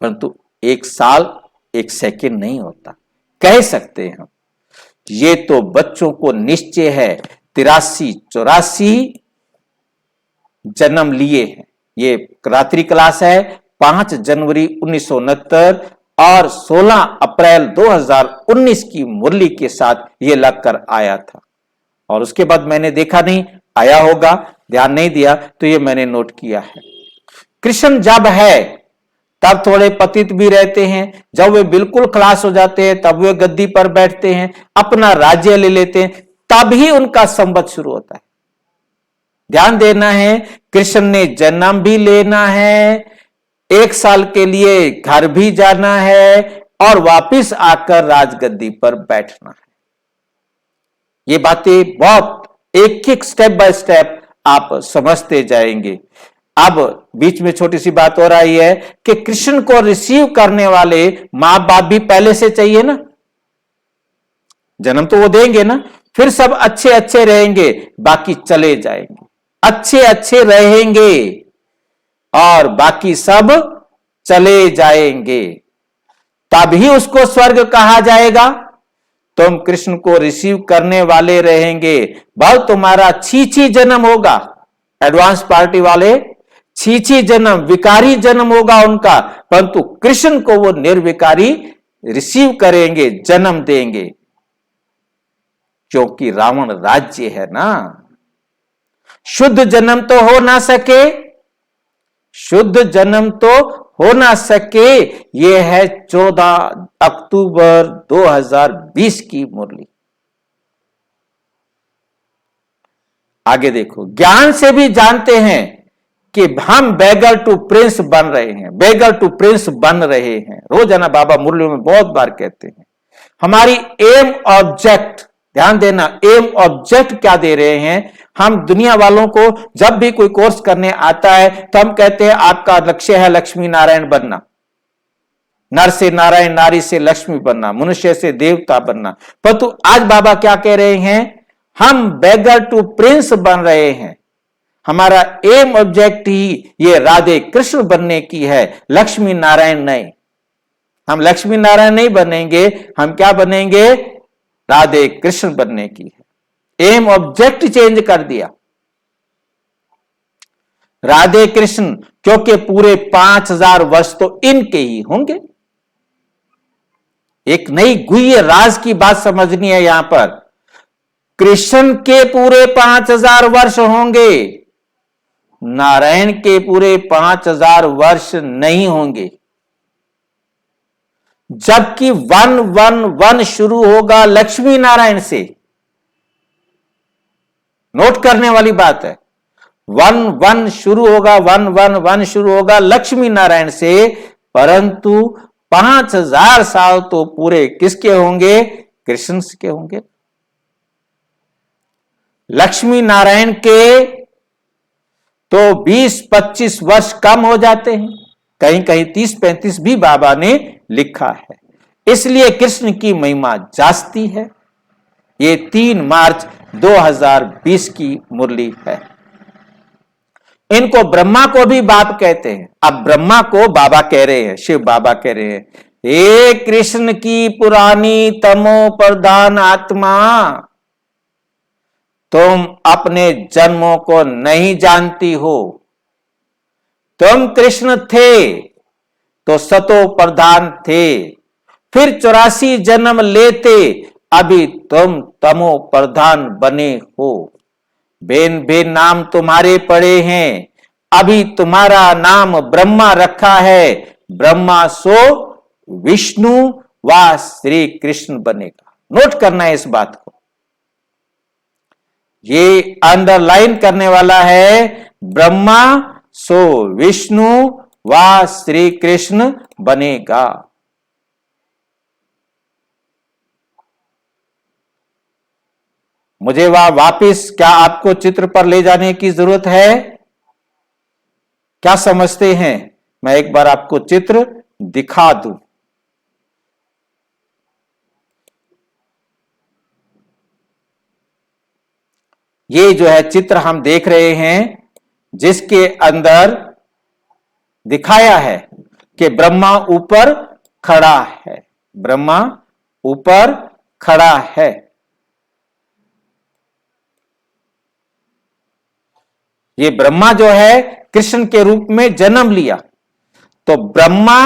परंतु एक साल एक सेकंड नहीं होता। कह सकते हैं हम, ये तो बच्चों को निश्चय है 83-84 जन्म लिए हैं। ये रात्रि क्लास है 5 जनवरी 1969 और 16 अप्रैल 2019 की मुरली के साथ ये लगकर आया था। और उसके बाद मैंने देखा नहीं, आया होगा, ध्यान नहीं दिया, तो ये मैंने नोट किया है। कृष्ण जब है तब थोड़े पतित भी रहते हैं, जब वे बिल्कुल खलास हो जाते हैं तब वे गद्दी पर बैठते हैं, अपना राज्य ले लेते हैं, तभी उनका संवत शुरू होता है। ध्यान देना है, कृष्ण ने जन्म भी लेना है, एक साल के लिए घर भी जाना है, और वापिस आकर राजगद्दी पर बैठना है। ये बातें बहुत एक एक स्टेप बाय स्टेप आप समझते जाएंगे। अब बीच में छोटी सी बात हो रही है कि कृष्ण को रिसीव करने वाले मां बाप भी पहले से चाहिए ना, जन्म तो वो देंगे ना, फिर सब अच्छे अच्छे रहेंगे, बाकी चले जाएंगे। अच्छे अच्छे रहेंगे और बाकी सब चले जाएंगे, तभी उसको स्वर्ग कहा जाएगा। तुम कृष्ण को रिसीव करने वाले रहेंगे, बल तुम्हारा छीछी जन्म होगा। एडवांस पार्टी वाले छीछी जन्म, विकारी जन्म होगा उनका, परंतु कृष्ण को वो निर्विकारी रिसीव करेंगे, जन्म देंगे, क्योंकि रावण राज्य है ना। शुद्ध जन्म तो हो ना सके, शुद्ध जन्म तो हो ना सके। यह है 14 अक्टूबर 2020 की मुरली। आगे देखो, ज्ञान से भी जानते हैं कि हम बेगर टू प्रिंस बन रहे हैं, बेगर टू प्रिंस बन रहे हैं। रोजाना बाबा मुरलियों में बहुत बार कहते हैं। हमारी एम ऑब्जेक्ट, ध्यान देना, एम ऑब्जेक्ट क्या दे रहे हैं। हम दुनिया वालों को जब भी कोई कोर्स करने आता है तो हम कहते हैं आपका लक्ष्य है लक्ष्मी नारायण बनना, नर से नारायण, नारी से लक्ष्मी बनना, मनुष्य से देवता बनना। परंतु आज बाबा क्या कह रहे हैं, हम बेगर टू प्रिंस बन रहे हैं। हमारा एम ऑब्जेक्ट ही ये राधे कृष्ण बनने की है, लक्ष्मी नारायण नहीं। हम लक्ष्मी नारायण नहीं बनेंगे, हम क्या बनेंगे, राधे कृष्ण बनने की है। एम ऑब्जेक्ट चेंज कर दिया, राधे कृष्ण, क्योंकि पूरे 5000 वर्ष तो इनके ही होंगे। एक नई गुह्य राज की बात समझनी है यहां पर। कृष्ण के पूरे 5000 वर्ष होंगे, नारायण के पूरे 5000 वर्ष नहीं होंगे। जबकि 111 शुरू होगा लक्ष्मी नारायण से। नोट करने वाली बात है, 111 शुरू होगा, 111 शुरू होगा लक्ष्मी नारायण से, परंतु 5000 साल तो पूरे किसके होंगे, कृष्ण के होंगे। लक्ष्मी नारायण के तो 20-25 वर्ष कम हो जाते हैं, कहीं कहीं 30-35 भी बाबा ने लिखा है। इसलिए कृष्ण की महिमा जास्ती है। ये 3 मार्च 2020 की मुरली है। इनको ब्रह्मा को भी बाप कहते हैं। अब ब्रह्मा को बाबा कह रहे हैं, शिव बाबा कह रहे हैं, हे कृष्ण की पुरानी तमो प्रधान आत्मा, तुम अपने जन्मों को नहीं जानती हो। तुम कृष्ण थे तो सतो प्रधान थे, फिर 84 जन्म लेते, अभी तुम तमो प्रधान बने हो। बेन बेन नाम तुम्हारे पड़े हैं, अभी तुम्हारा नाम ब्रह्मा रखा है। ब्रह्मा सो विष्णु व श्री कृष्ण बनेगा। नोट करना है इस बात को, ये अंडरलाइन करने वाला है। ब्रह्मा सो विष्णु व श्री कृष्ण बनेगा। मुझे वह वापिस क्या आपको चित्र पर ले जाने की जरूरत है? क्या समझते हैं? मैं एक बार आपको चित्र दिखा दूं। ये जो है चित्र हम देख रहे हैं, जिसके अंदर दिखाया है कि ब्रह्मा ऊपर खड़ा है, ब्रह्मा ऊपर खड़ा है। ये ब्रह्मा जो है कृष्ण के रूप में जन्म लिया, तो ब्रह्मा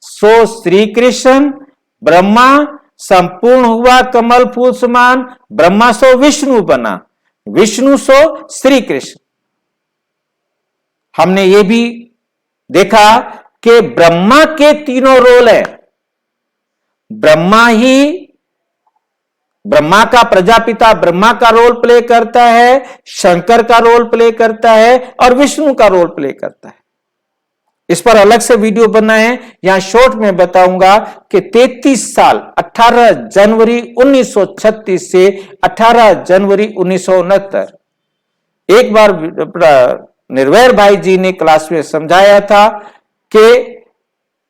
सो श्री कृष्ण, ब्रह्मा संपूर्ण हुआ कमल फूल समान, ब्रह्मा सो विष्णु बना, विष्णु सो श्री कृष्ण। हमने ये भी देखा कि ब्रह्मा के तीनों रोल है। ब्रह्मा ही, ब्रह्मा का प्रजापिता ब्रह्मा का रोल प्ले करता है, शंकर का रोल प्ले करता है और विष्णु का रोल प्ले करता है। इस पर अलग से वीडियो बना है, यहां शॉर्ट में बताऊंगा कि 33 साल 18 जनवरी 1936 से 18 जनवरी 1969 एक बार निर्वैर भाई जी ने क्लास में समझाया था कि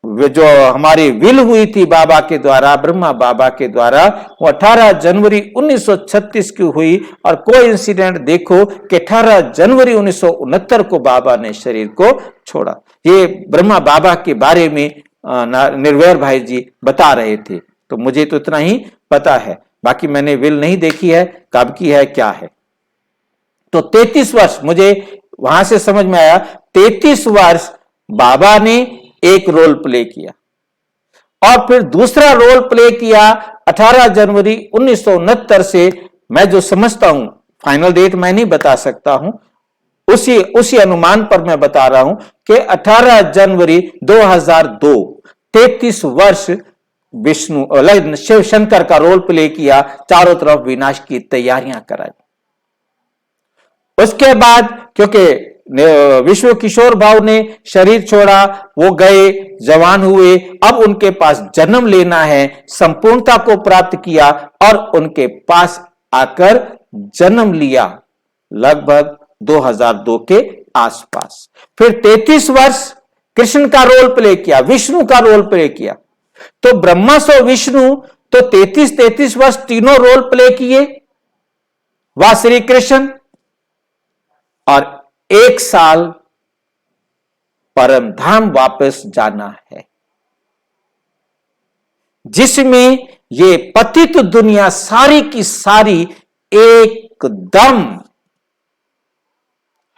जो हमारी विल हुई थी बाबा के द्वारा, ब्रह्मा बाबा के द्वारा, वो 18 जनवरी 1936 की हुई। और कोई इंसिडेंट देखो कि 18 जनवरी 1969 को बाबा ने शरीर को छोड़ा। ये ब्रह्मा बाबा के बारे में निर्वैर भाई जी बता रहे थे। तो मुझे तो इतना ही पता है, बाकी मैंने विल नहीं देखी है कब की है क्या है। तो 33 वर्ष मुझे वहां से समझ में आया, 33 वर्ष बाबा ने एक रोल प्ले किया और फिर दूसरा रोल प्ले किया 18 जनवरी 1969 से। मैं जो समझता हूं, फाइनल डेट मैं नहीं बता सकता हूं, उसी अनुमान पर मैं बता रहा हूं कि 18 जनवरी 2002 33 वर्ष विष्णु शिव शंकर का रोल प्ले किया, चारों तरफ विनाश की तैयारियां कराई। उसके बाद क्योंकि विश्व किशोर भाव ने शरीर छोड़ा, वो गए, जवान हुए, अब उनके पास जन्म लेना है, संपूर्णता को प्राप्त किया और उनके पास आकर जन्म लिया लगभग 2002 के आसपास। फिर 33 वर्ष कृष्ण का रोल प्ले किया, विष्णु का रोल प्ले किया। तो ब्रह्मा सो विष्णु तो 33 वर्ष तीनों रोल प्ले किए, वह श्री कृष्ण, और 1 साल परम धाम वापस जाना है, जिसमें ये पतित दुनिया सारी की सारी एकदम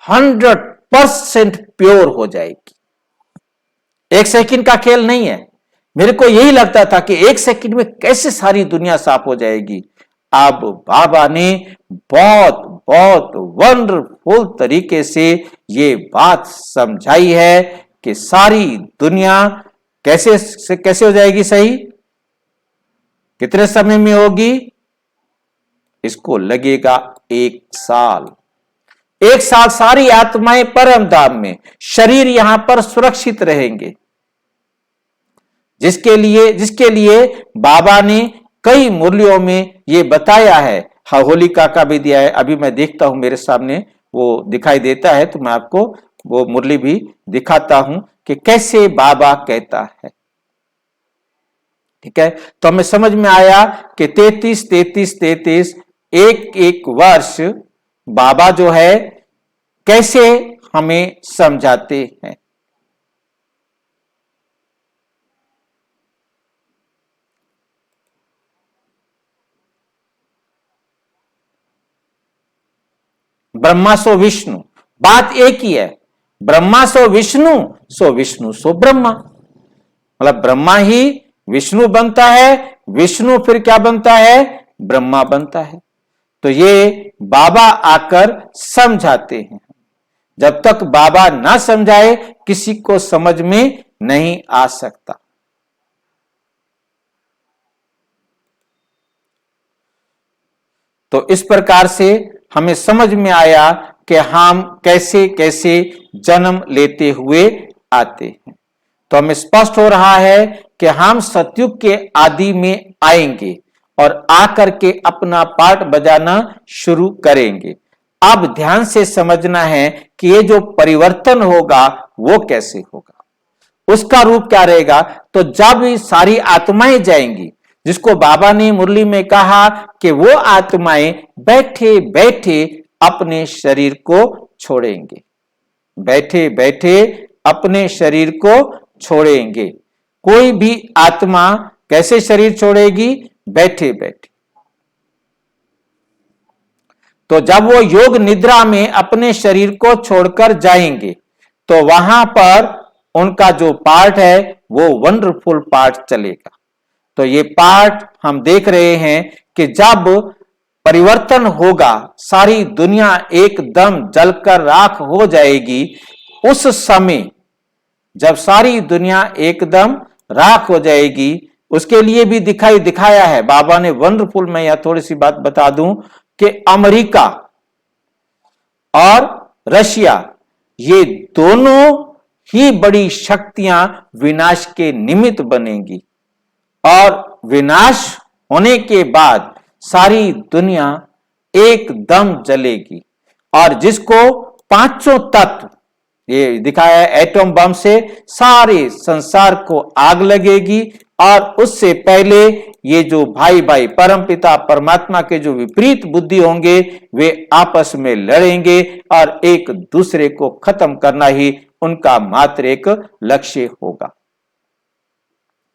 100% प्योर हो जाएगी। 1 सेकंड का खेल नहीं है। मेरे को यही लगता था कि 1 सेकंड में कैसे सारी दुनिया साफ हो जाएगी। अब बाबा ने बहुत बहुत वंडरफुल तरीके से ये बात समझाई है कि सारी दुनिया कैसे हो जाएगी सही, कितने समय में होगी। इसको लगेगा 1 साल। 1 साल सारी आत्माएं परम धाम में, शरीर यहां पर सुरक्षित रहेंगे, जिसके लिए बाबा ने कई मुरलियों में ये बताया है। होलिका का भी दिया है, अभी मैं देखता हूं मेरे सामने वो दिखाई देता है, तो मैं आपको वो मुरली भी दिखाता हूं कि कैसे बाबा कहता है। ठीक है, तो हमें समझ में आया कि 33 एक वर्ष बाबा जो है कैसे हमें समझाते हैं। ब्रह्मा सो विष्णु, बात एक ही है। ब्रह्मा सो विष्णु सो ब्रह्मा, मतलब ब्रह्मा ही विष्णु बनता है, विष्णु फिर क्या बनता है, ब्रह्मा बनता है। तो ये बाबा आकर समझाते हैं। जब तक बाबा ना समझाए किसी को समझ में नहीं आ सकता। तो इस प्रकार से हमें समझ में आया कि हम कैसे कैसे जन्म लेते हुए आते हैं। तो हमें स्पष्ट हो रहा है कि हम सतयुग के आदि में आएंगे और आकर के अपना पार्ट बजाना शुरू करेंगे। अब ध्यान से समझना है कि ये जो परिवर्तन होगा वो कैसे होगा, उसका रूप क्या रहेगा। तो जब सारी आत्माएं जाएंगी, जिसको बाबा ने मुरली में कहा कि वो आत्माएं बैठे बैठे अपने शरीर को छोड़ेंगे, बैठे बैठे अपने शरीर को छोड़ेंगे। कोई भी आत्मा कैसे शरीर छोड़ेगी, बैठे बैठे। तो जब वो योग निद्रा में अपने शरीर को छोड़कर जाएंगे तो वहां पर उनका जो पार्ट है वो वंडरफुल पार्ट चलेगा। तो ये पार्ट हम देख रहे हैं कि जब परिवर्तन होगा, सारी दुनिया एकदम जलकर राख हो जाएगी। उस समय जब सारी दुनिया एकदम राख हो जाएगी, उसके लिए भी दिखाया है बाबा ने वंडरफुल। मैं यहां थोड़ी सी बात बता दूं कि अमेरिका और रशिया, ये दोनों ही बड़ी शक्तियां विनाश के निमित्त बनेंगी और विनाश होने के बाद सारी दुनिया एकदम जलेगी। और जिसको पांचों तत्व ये दिखाया है एटम बम से सारे संसार को आग लगेगी और उससे पहले ये जो भाई भाई परमपिता परमात्मा के जो विपरीत बुद्धि होंगे वे आपस में लड़ेंगे और एक दूसरे को खत्म करना ही उनका मात्र एक लक्ष्य होगा।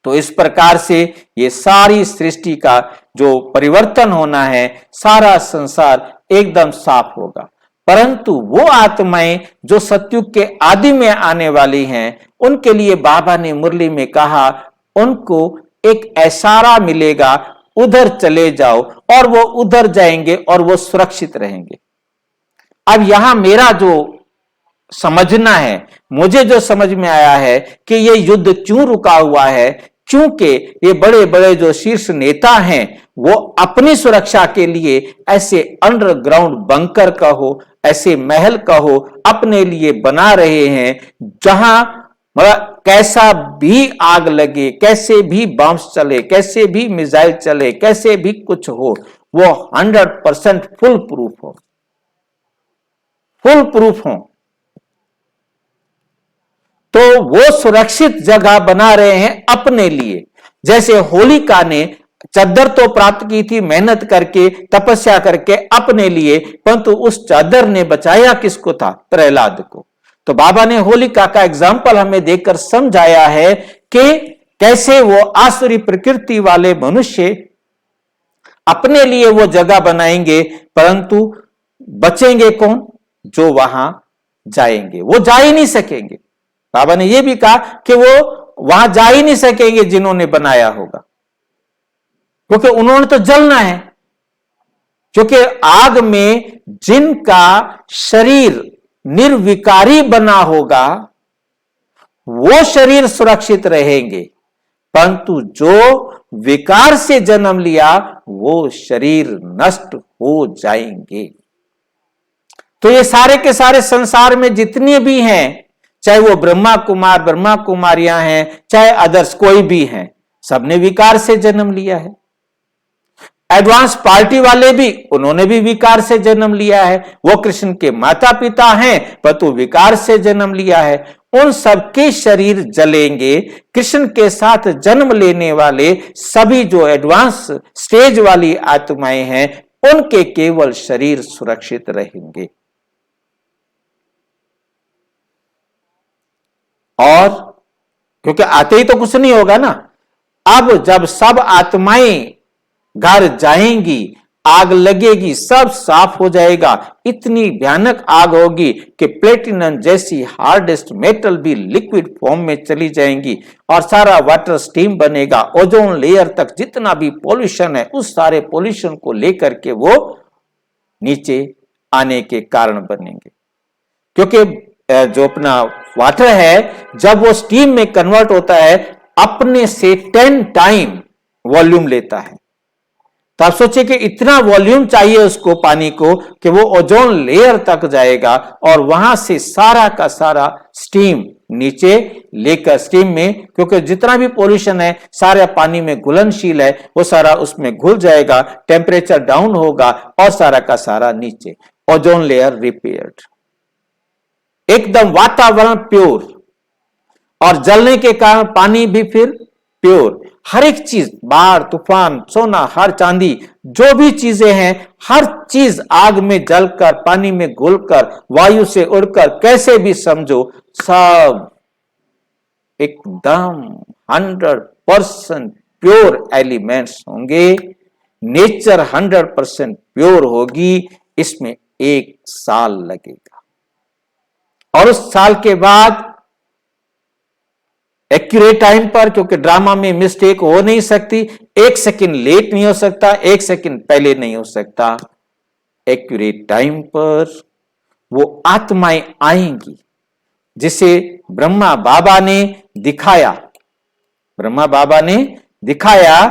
तो इस प्रकार से ये सारी सृष्टि का जो परिवर्तन होना है, सारा संसार एकदम साफ होगा। परंतु वो आत्माएं जो सतयुग के आदि में आने वाली हैं, उनके लिए बाबा ने मुरली में कहा उनको एक इशारा मिलेगा, उधर चले जाओ, और वो उधर जाएंगे और वो सुरक्षित रहेंगे। अब यहां मेरा जो समझना है, मुझे जो समझ में आया है कि ये युद्ध क्यों रुका हुआ है, क्योंकि ये बड़े बड़े जो शीर्ष नेता हैं वो अपनी सुरक्षा के लिए ऐसे अंडरग्राउंड बंकर कहो, ऐसे महल कहो, अपने लिए बना रहे हैं जहां कैसा भी आग लगे, कैसे भी बम्स चले, कैसे भी मिसाइल चले, कैसे भी कुछ हो, वो 100% फुल प्रूफ हो। तो वो सुरक्षित जगह बना रहे हैं अपने लिए। जैसे होलिका ने चादर तो प्राप्त की थी मेहनत करके, तपस्या करके अपने लिए, परंतु उस चादर ने बचाया किसको था? प्रहलाद को। तो बाबा ने होलिका का एग्जाम्पल हमें देकर समझाया है कि कैसे वो आसुरी प्रकृति वाले मनुष्य अपने लिए वो जगह बनाएंगे, परंतु बचेंगे कौन? जो वहां जाएंगे। वो जा ही नहीं सकेंगे। बाबा ने यह भी कहा कि वो वहां जा ही नहीं सकेंगे जिन्होंने बनाया होगा, क्योंकि उन्होंने तो जलना है। क्योंकि आग में जिनका शरीर निर्विकारी बना होगा वो शरीर सुरक्षित रहेंगे, परंतु जो विकार से जन्म लिया वो शरीर नष्ट हो जाएंगे। तो ये सारे के सारे संसार में जितने भी हैं, चाहे वो ब्रह्मा कुमार ब्रह्मा कुमारियां हैं, चाहे अदर्स कोई भी हैं, सबने विकार से जन्म लिया है। एडवांस पार्टी वाले भी, उन्होंने भी विकार से जन्म लिया है। वो कृष्ण के माता पिता हैं, परंतु विकार से जन्म लिया है। उन सबके शरीर जलेंगे। कृष्ण के साथ जन्म लेने वाले सभी जो एडवांस स्टेज वाली आत्माएं हैं, उनके केवल शरीर सुरक्षित रहेंगे। और क्योंकि आते ही तो कुछ नहीं होगा ना। अब जब सब आत्माएं घर जाएंगी, आग लगेगी, सब साफ हो जाएगा। इतनी भयानक आग होगी कि प्लेटिनम जैसी हार्डेस्ट मेटल भी लिक्विड फॉर्म में चली जाएंगी और सारा वाटर स्टीम बनेगा। ओजोन लेयर तक जितना भी पॉल्यूशन है, उस सारे पॉल्यूशन को लेकर के वो नीचे आने के कारण बनेंगे। क्योंकि जो अपना वाटर है, जब वो स्टीम में कन्वर्ट होता है, अपने से 10 टाइम वॉल्यूम लेता है। तो आप सोचिए कि इतना वॉल्यूम चाहिए उसको पानी को कि वो ओजोन लेयर तक जाएगा और वहां से सारा का सारा स्टीम नीचे लेकर, स्टीम में क्योंकि जितना भी पोल्यूशन है सारा पानी में घुलनशील है, वो सारा उसमें घुल जाएगा, टेम्परेचर डाउन होगा और सारा का सारा नीचे, ओजोन लेयर रिपेयर्ड, एकदम वातावरण प्योर। और जलने के कारण पानी भी फिर प्योर। हर एक चीज, बाढ़ तूफान सोना हर चांदी जो भी चीजें हैं, हर चीज आग में जलकर, पानी में घुलकर, वायु से उड़कर, कैसे भी समझो, सब एकदम 100% प्योर एलिमेंट्स होंगे। नेचर 100% प्योर होगी। इसमें 1 साल लगेगा और उस साल के बाद एक्यूरेट टाइम पर, क्योंकि ड्रामा में मिस्टेक हो नहीं सकती, 1 सेकंड लेट नहीं हो सकता, 1 सेकंड पहले नहीं हो सकता। एक्यूरेट टाइम पर वो आत्माएं आएंगी जिसे ब्रह्मा बाबा ने दिखाया। ब्रह्मा बाबा ने दिखाया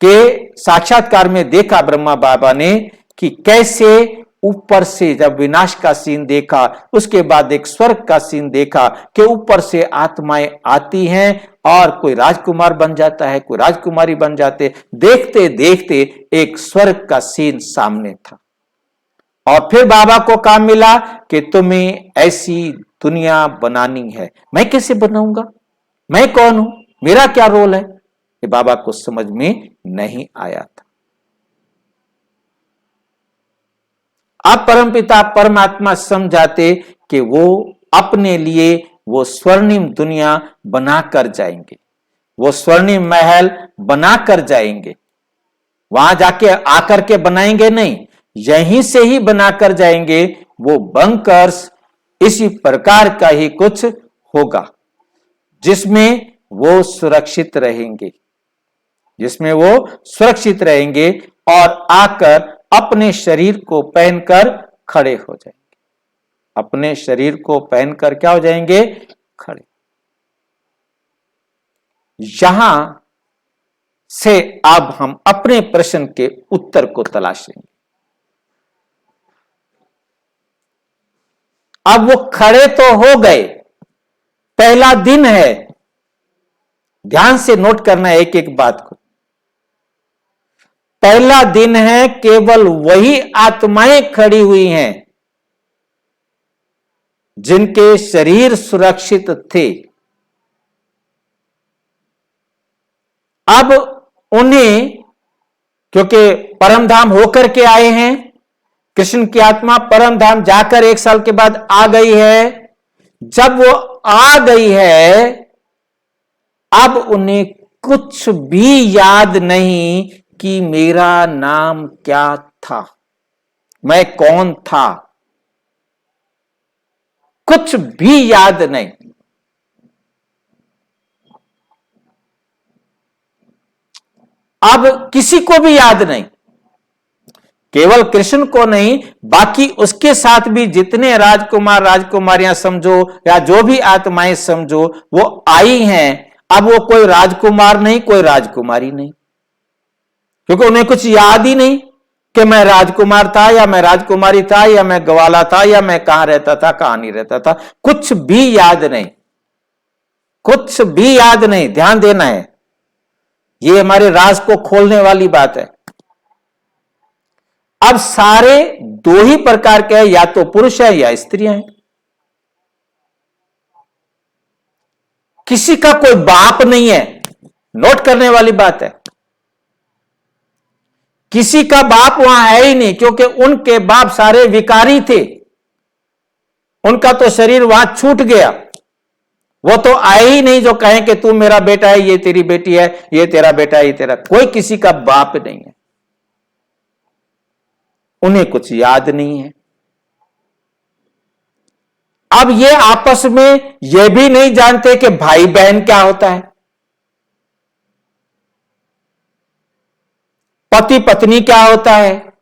कि साक्षात्कार में देखा ब्रह्मा बाबा ने कि कैसे ऊपर से जब विनाश का सीन देखा, उसके बाद एक स्वर्ग का सीन देखा कि ऊपर से आत्माएं आती हैं और कोई राजकुमार बन जाता है, कोई राजकुमारी बन जाते। देखते देखते एक स्वर्ग का सीन सामने था। और फिर बाबा को काम मिला कि तुम्हें ऐसी दुनिया बनानी है। मैं कैसे बनाऊंगा, मैं कौन हूं, मेरा क्या रोल है, ये बाबा को समझ में नहीं आया था। अब परमपिता परमात्मा समझाते कि वो अपने लिए वो स्वर्णिम दुनिया बनाकर जाएंगे, वो स्वर्णिम महल बनाकर जाएंगे। वहां जाके आकर के बनाएंगे नहीं, यहीं से ही बनाकर जाएंगे। वो बंकर्स इसी प्रकार का ही कुछ होगा जिसमें वो सुरक्षित रहेंगे, जिसमें वो सुरक्षित रहेंगे और आकर अपने शरीर को पहनकर खड़े हो जाएंगे। अपने शरीर को पहनकर क्या हो जाएंगे, खड़े। यहां से अब हम अपने प्रश्न के उत्तर को तलाशेंगे। अब वो खड़े तो हो गए, पहला दिन है, ध्यान से नोट करना है एक एक बात को। पहला दिन है, केवल वही आत्माएं खड़ी हुई हैं जिनके शरीर सुरक्षित थे। अब उन्हें, क्योंकि परमधाम होकर के आए हैं, कृष्ण की आत्मा परमधाम जाकर 1 साल के बाद आ गई है। जब वो आ गई है, अब उन्हें कुछ भी याद नहीं कि मेरा नाम क्या था, मैं कौन था, कुछ भी याद नहीं। अब किसी को भी याद नहीं, केवल कृष्ण को नहीं, बाकी उसके साथ भी जितने राजकुमार राजकुमारियां समझो या जो भी आत्माएं समझो, वो आई हैं। अब वो कोई राजकुमार नहीं, कोई राजकुमारी नहीं, क्योंकि उन्हें कुछ याद ही नहीं कि मैं राजकुमार था या मैं राजकुमारी था या मैं ग्वाला था या मैं कहां रहता था कहां नहीं रहता था, कुछ भी याद नहीं, कुछ भी याद नहीं। ध्यान देना है, ये हमारे राज को खोलने वाली बात है। अब सारे दो ही प्रकार के हैं, या तो पुरुष है या स्त्रियां हैं। किसी का कोई बाप नहीं है, नोट करने वाली बात है। किसी का बाप वहां है ही नहीं, क्योंकि उनके बाप सारे विकारी थे। उनका तो शरीर वहां छूट गया, वो तो आए ही नहीं जो कहें कि तू मेरा बेटा है, ये तेरी बेटी है, ये तेरा बेटा है, ये तेरा। कोई किसी का बाप नहीं है, उन्हें कुछ याद नहीं है। अब ये आपस में ये भी नहीं जानते कि भाई बहन क्या होता है, पति पत्नी क्या होता है।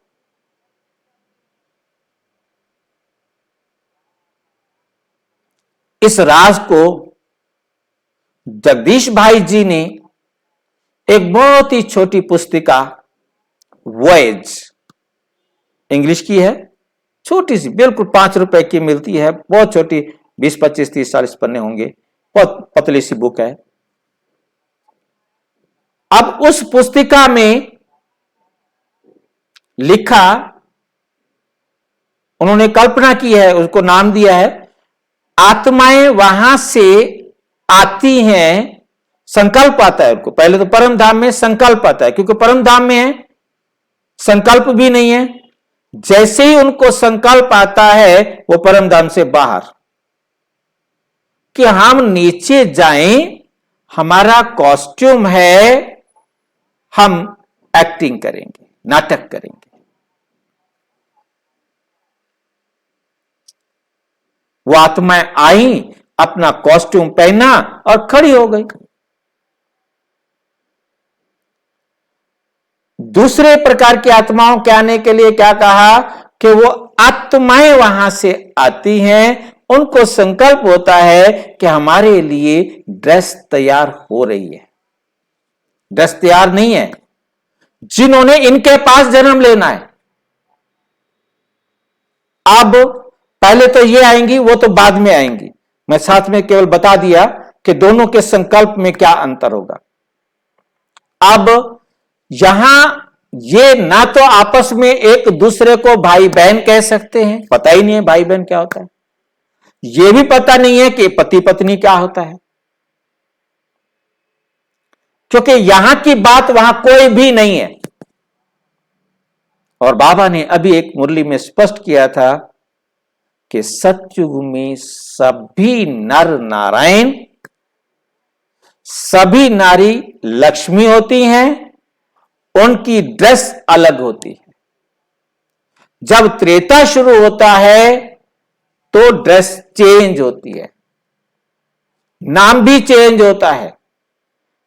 इस राज को जगदीश भाई जी ने एक बहुत ही छोटी पुस्तिका, वॉयज, इंग्लिश की है, छोटी सी, बिल्कुल 5 रुपए की मिलती है, बहुत छोटी, 20, 25, 30, 40 पन्ने होंगे, बहुत पतली सी बुक है। अब उस पुस्तिका में लिखा, उन्होंने कल्पना की है, उसको नाम दिया है, आत्माएं वहां से आती हैं, संकल्प आता है उनको। पहले तो परम धाम में संकल्प आता है, क्योंकि परम धाम में है, संकल्प भी नहीं है। जैसे ही उनको संकल्प आता है, वो परम धाम से बाहर, कि हम नीचे जाएं, हमारा कॉस्ट्यूम है, हम एक्टिंग करेंगे, नाटक करेंगे। वो आत्माएं आई, अपना कॉस्ट्यूम पहना और खड़ी हो गई। दूसरे प्रकार की आत्माओं के आने के लिए क्या कहा कि वो आत्माएं वहां से आती हैं, उनको संकल्प होता है कि हमारे लिए ड्रेस तैयार हो रही है। ड्रेस तैयार नहीं है, जिन्होंने इनके पास जन्म लेना है। अब पहले तो ये आएंगी, वो तो बाद में आएंगी। मैं साथ में केवल बता दिया कि दोनों के संकल्प में क्या अंतर होगा। अब यहां ये ना तो आपस में एक दूसरे को भाई बहन कह सकते हैं, पता ही नहीं है भाई बहन क्या होता है, ये भी पता नहीं है कि पति पत्नी क्या होता है, क्योंकि यहां की बात वहां कोई भी नहीं है। और बाबा ने अभी एक मुरली में स्पष्ट किया था कि सतयुग में सभी नर नारायण, सभी नारी लक्ष्मी होती हैं, उनकी ड्रेस अलग होती है। जब त्रेता शुरू होता है तो ड्रेस चेंज होती है, नाम भी चेंज होता है।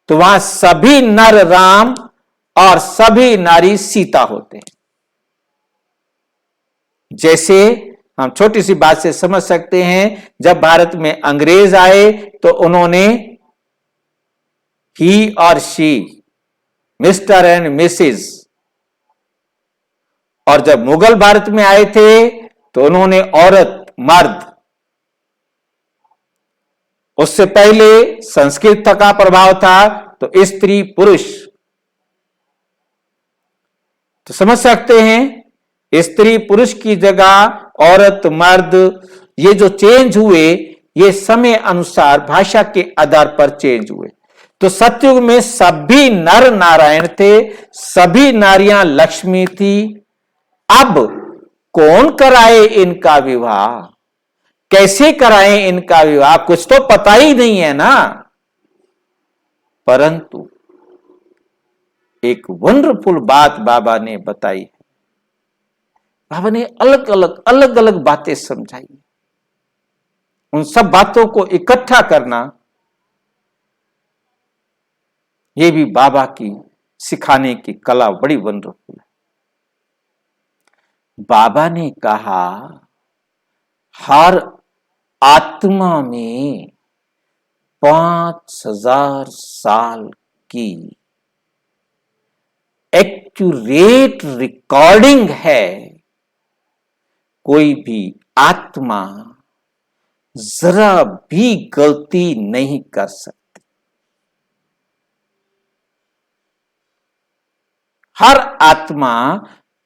तो वहां सभी नर राम और सभी नारी सीता होते हैं। जैसे हम छोटी सी बात से समझ सकते हैं, जब भारत में अंग्रेज आए तो उन्होंने ही और शी, मिस्टर एंड मिसिज, और जब मुगल भारत में आए थे तो उन्होंने औरत मर्द। उससे पहले संस्कृत का प्रभाव था तो स्त्री पुरुष। तो समझ सकते हैं, स्त्री पुरुष की जगह औरत मर्द, ये जो चेंज हुए ये समय अनुसार भाषा के आधार पर चेंज हुए। तो सतयुग में सभी नर नारायण थे, सभी नारियां लक्ष्मी थी। अब कौन कराए इनका विवाह, कैसे कराएं इनका विवाह, कुछ तो पता ही नहीं है ना। परंतु एक वंडरफुल बात बाबा ने बताई है। बाबा ने अलग अलग बातें समझाई। उन सब बातों को इकट्ठा करना, यह भी बाबा की सिखाने की कला बड़ी वंडरफुल है। बाबा ने कहा हर आत्मा में 5000 साल की एक्यूरेट रिकॉर्डिंग है। कोई भी आत्मा जरा भी गलती नहीं कर सकती। हर आत्मा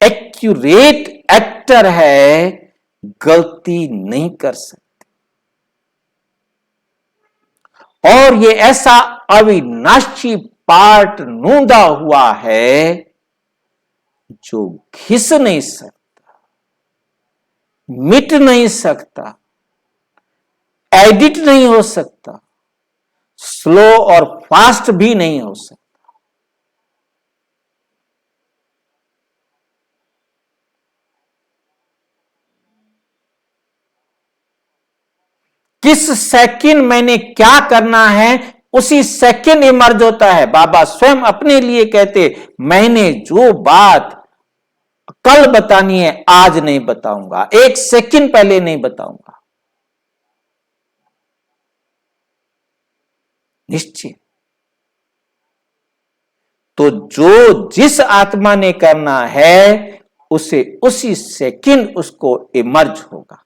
एक्यूरेट एक्टर है, गलती नहीं कर सकती। और ये ऐसा अविनाशी पार्ट नूंदा हुआ है जो घिस नहीं सकता, मिट नहीं सकता, एडिट नहीं हो सकता, स्लो और फास्ट भी नहीं हो सकता। किस सेकंड मैंने क्या करना है उसी सेकंड इमर्ज होता है। बाबा स्वयं अपने लिए कहते, मैंने जो बात कल बतानी है आज नहीं बताऊंगा, एक सेकंड पहले नहीं बताऊंगा। निश्चय। तो जो जिस आत्मा ने करना है उसे उसी सेकंड उसको इमर्ज होगा।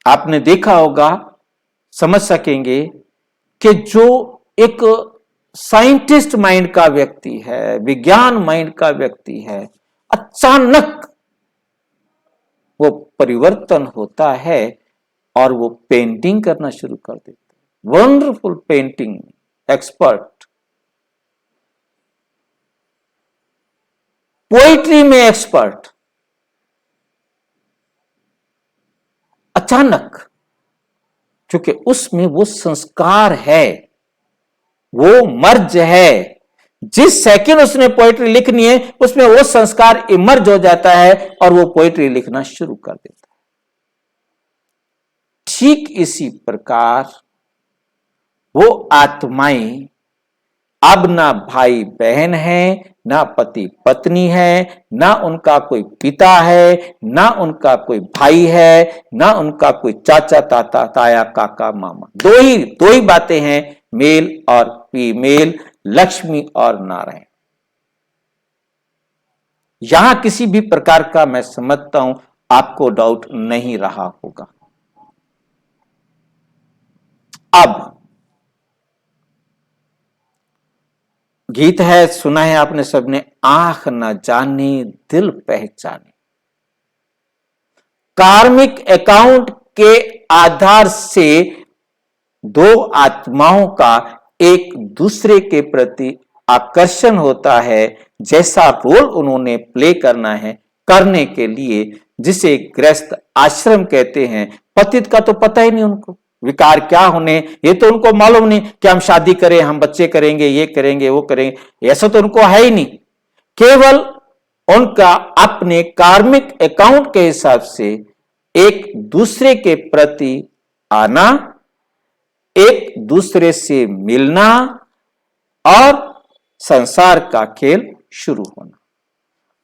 आपने देखा होगा, समझ सकेंगे कि जो एक साइंटिस्ट माइंड का व्यक्ति है, विज्ञान माइंड का व्यक्ति है, अचानक वो परिवर्तन होता है और वो पेंटिंग करना शुरू कर देते हैं। वंडरफुल पेंटिंग एक्सपर्ट, पोइट्री में एक्सपर्ट, अचानक, क्योंकि उसमें वो संस्कार है, वो मर्ज है। जिस सेकंड उसने पोइट्री लिखनी है उसमें वो संस्कार इमर्ज हो जाता है और वो पोइट्री लिखना शुरू कर देता है। ठीक इसी प्रकार वो आत्माएं अब ना भाई बहन है, ना पति पत्नी है, ना उनका कोई पिता है, ना उनका कोई भाई है, ना उनका कोई चाचा ताता ताया काका मामा। दो ही बातें हैं, मेल और फीमेल, लक्ष्मी और नारायण। यहां किसी भी प्रकार का मैं समझता हूं आपको डाउट नहीं रहा होगा। अब गीत है, सुना है आपने सबने, आंख न जाने दिल पहचाने। कार्मिक अकाउंट के आधार से दो आत्माओं का एक दूसरे के प्रति आकर्षण होता है, जैसा रोल उन्होंने प्ले करना है करने के लिए, जिसे गृहस्थ आश्रम कहते हैं। पतित का तो पता ही नहीं उनको, विकार क्या होने ये तो उनको मालूम नहीं कि हम शादी करें, हम बच्चे करेंगे, ये करेंगे, वो करेंगे, ऐसा तो उनको है ही नहीं। केवल उनका अपने कार्मिक अकाउंट के हिसाब से एक दूसरे के प्रति आना, एक दूसरे से मिलना और संसार का खेल शुरू होना।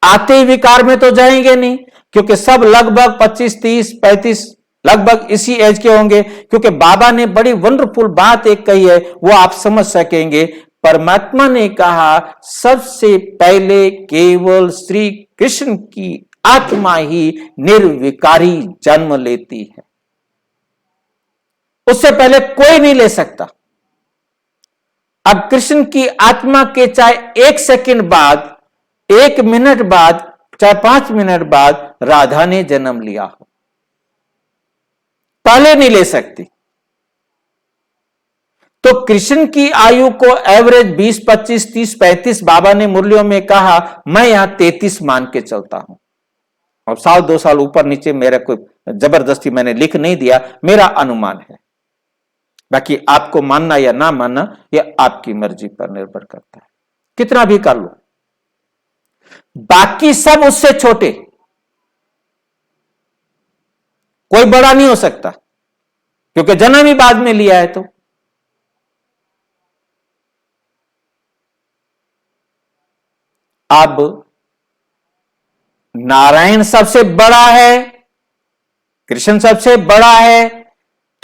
आते ही विकार में तो जाएंगे नहीं, क्योंकि सब लगभग 25, 30, 35 लगभग इसी एज के होंगे। क्योंकि बाबा ने बड़ी वंडरफुल बात एक कही है, वो आप समझ सकेंगे। परमात्मा ने कहा सबसे पहले केवल श्री कृष्ण की आत्मा ही निर्विकारी जन्म लेती है, उससे पहले कोई नहीं ले सकता। अब कृष्ण की आत्मा के चाहे 1 सेकंड बाद, 1 मिनट बाद, चाहे 5 मिनट बाद राधा ने जन्म लिया हो, पहले नहीं ले सकती। तो कृष्ण की आयु को एवरेज 20, 25, 30, 35 बाबा ने मुरलियों में कहा, मैं यहां 33 मान के चलता हूं। अब 1-2 साल ऊपर नीचे मेरा कोई जबरदस्ती मैंने लिख नहीं दिया, मेरा अनुमान है। बाकी आपको मानना या ना मानना यह आपकी मर्जी पर निर्भर करता है, कितना भी कर लो। बाकी सब उससे छोटे, कोई बड़ा नहीं हो सकता, क्योंकि जन्म ही बाद में लिया है। तो अब नारायण सबसे बड़ा है, कृष्ण सबसे बड़ा है,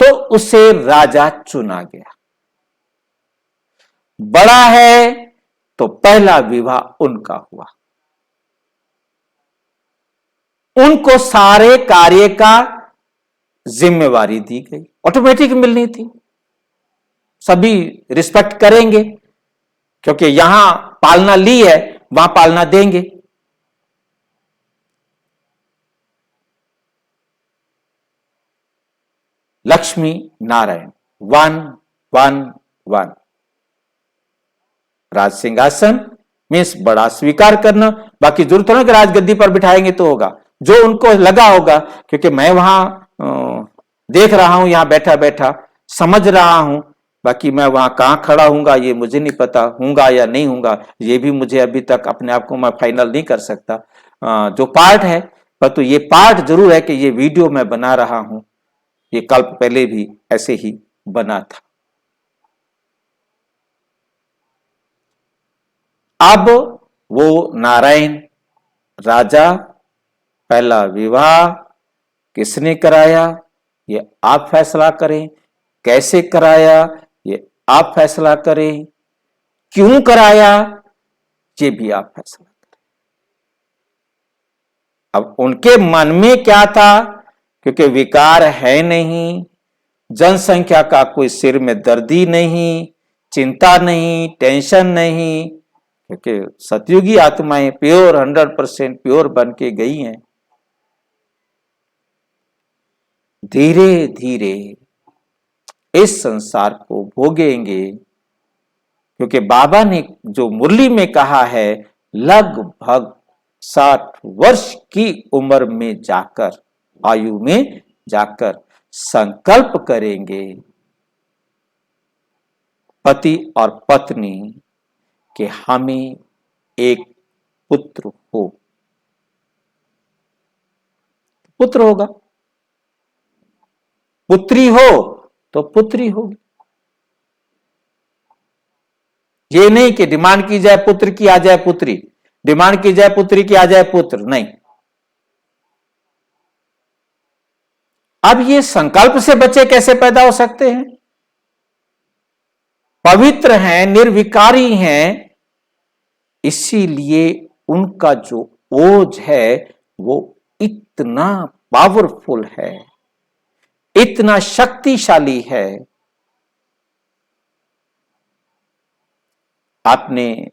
तो उसे राजा चुना गया। बड़ा है तो पहला विवाह उनका हुआ, उनको सारे कार्य का जिम्मेवारी दी गई, ऑटोमेटिक मिलनी थी। सभी रिस्पेक्ट करेंगे, क्योंकि यहां पालना ली है, वहां पालना देंगे। लक्ष्मी नारायण 1 1 1। राज सिंहासन मीन्स बड़ा स्वीकार करना। बाकी जरूरत ना कि राजगद्दी पर बिठाएंगे तो होगा, जो उनको लगा होगा। क्योंकि मैं वहां देख रहा हूं, यहां बैठा बैठा समझ रहा हूं, बाकी मैं वहां कहां खड़ा हूंगा ये मुझे नहीं पता, हूंगा या नहीं हूंगा ये भी मुझे अभी तक अपने आप को मैं फाइनल नहीं कर सकता। जो पार्ट है, परंतु ये पार्ट जरूर है कि ये वीडियो मैं बना रहा हूं, ये कल्प पहले भी ऐसे ही बना था। अब वो नारायण राजा, पहला विवाह किसने कराया ये आप फैसला करें, कैसे कराया ये आप फैसला करें, क्यों कराया ये भी आप फैसला करें। अब उनके मन में क्या था, क्योंकि विकार है नहीं, जनसंख्या का कोई सिर में दर्दी नहीं, चिंता नहीं, टेंशन नहीं, क्योंकि सतयुगी आत्माएं प्योर 100% प्योर बन के गई हैं। धीरे धीरे इस संसार को भोगेंगे, क्योंकि बाबा ने जो मुरली में कहा है, लगभग 60 वर्ष की उम्र में जाकर, आयु में जाकर संकल्प करेंगे पति और पत्नी कि हमें एक पुत्र हो। पुत्र होगा, पुत्री हो तो पुत्री होगी। ये नहीं कि डिमांड की जाए पुत्र की आ जाए पुत्री, डिमांड की जाए पुत्री की आ जाए पुत्र, नहीं। अब ये संकल्प से बच्चे कैसे पैदा हो सकते हैं? पवित्र हैं, निर्विकारी हैं, इसीलिए उनका जो ओज है वो इतना पावरफुल है, इतना शक्तिशाली है आपने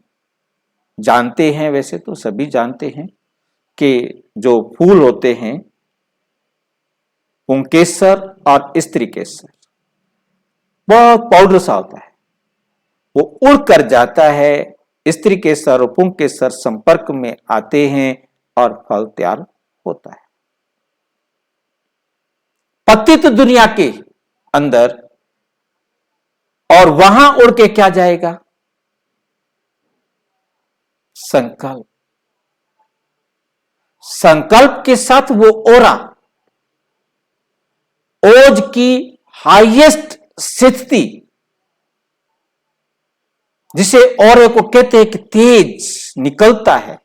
जानते हैं, वैसे तो सभी जानते हैं कि जो फूल होते हैं पुंकेसर और स्त्री केसर, बहुत पाउडर सा होता है, वो उड़ कर जाता है, स्त्री केसर और पुंकेसर संपर्क में आते हैं और फल तैयार होता है। पतित दुनिया के अंदर, और वहां उड़ के क्या जाएगा? संकल्प। संकल्प के साथ वो ओरा, ओज की हाईएस्ट स्थिति, जिसे ओरे को कहते हैं कि तेज निकलता है।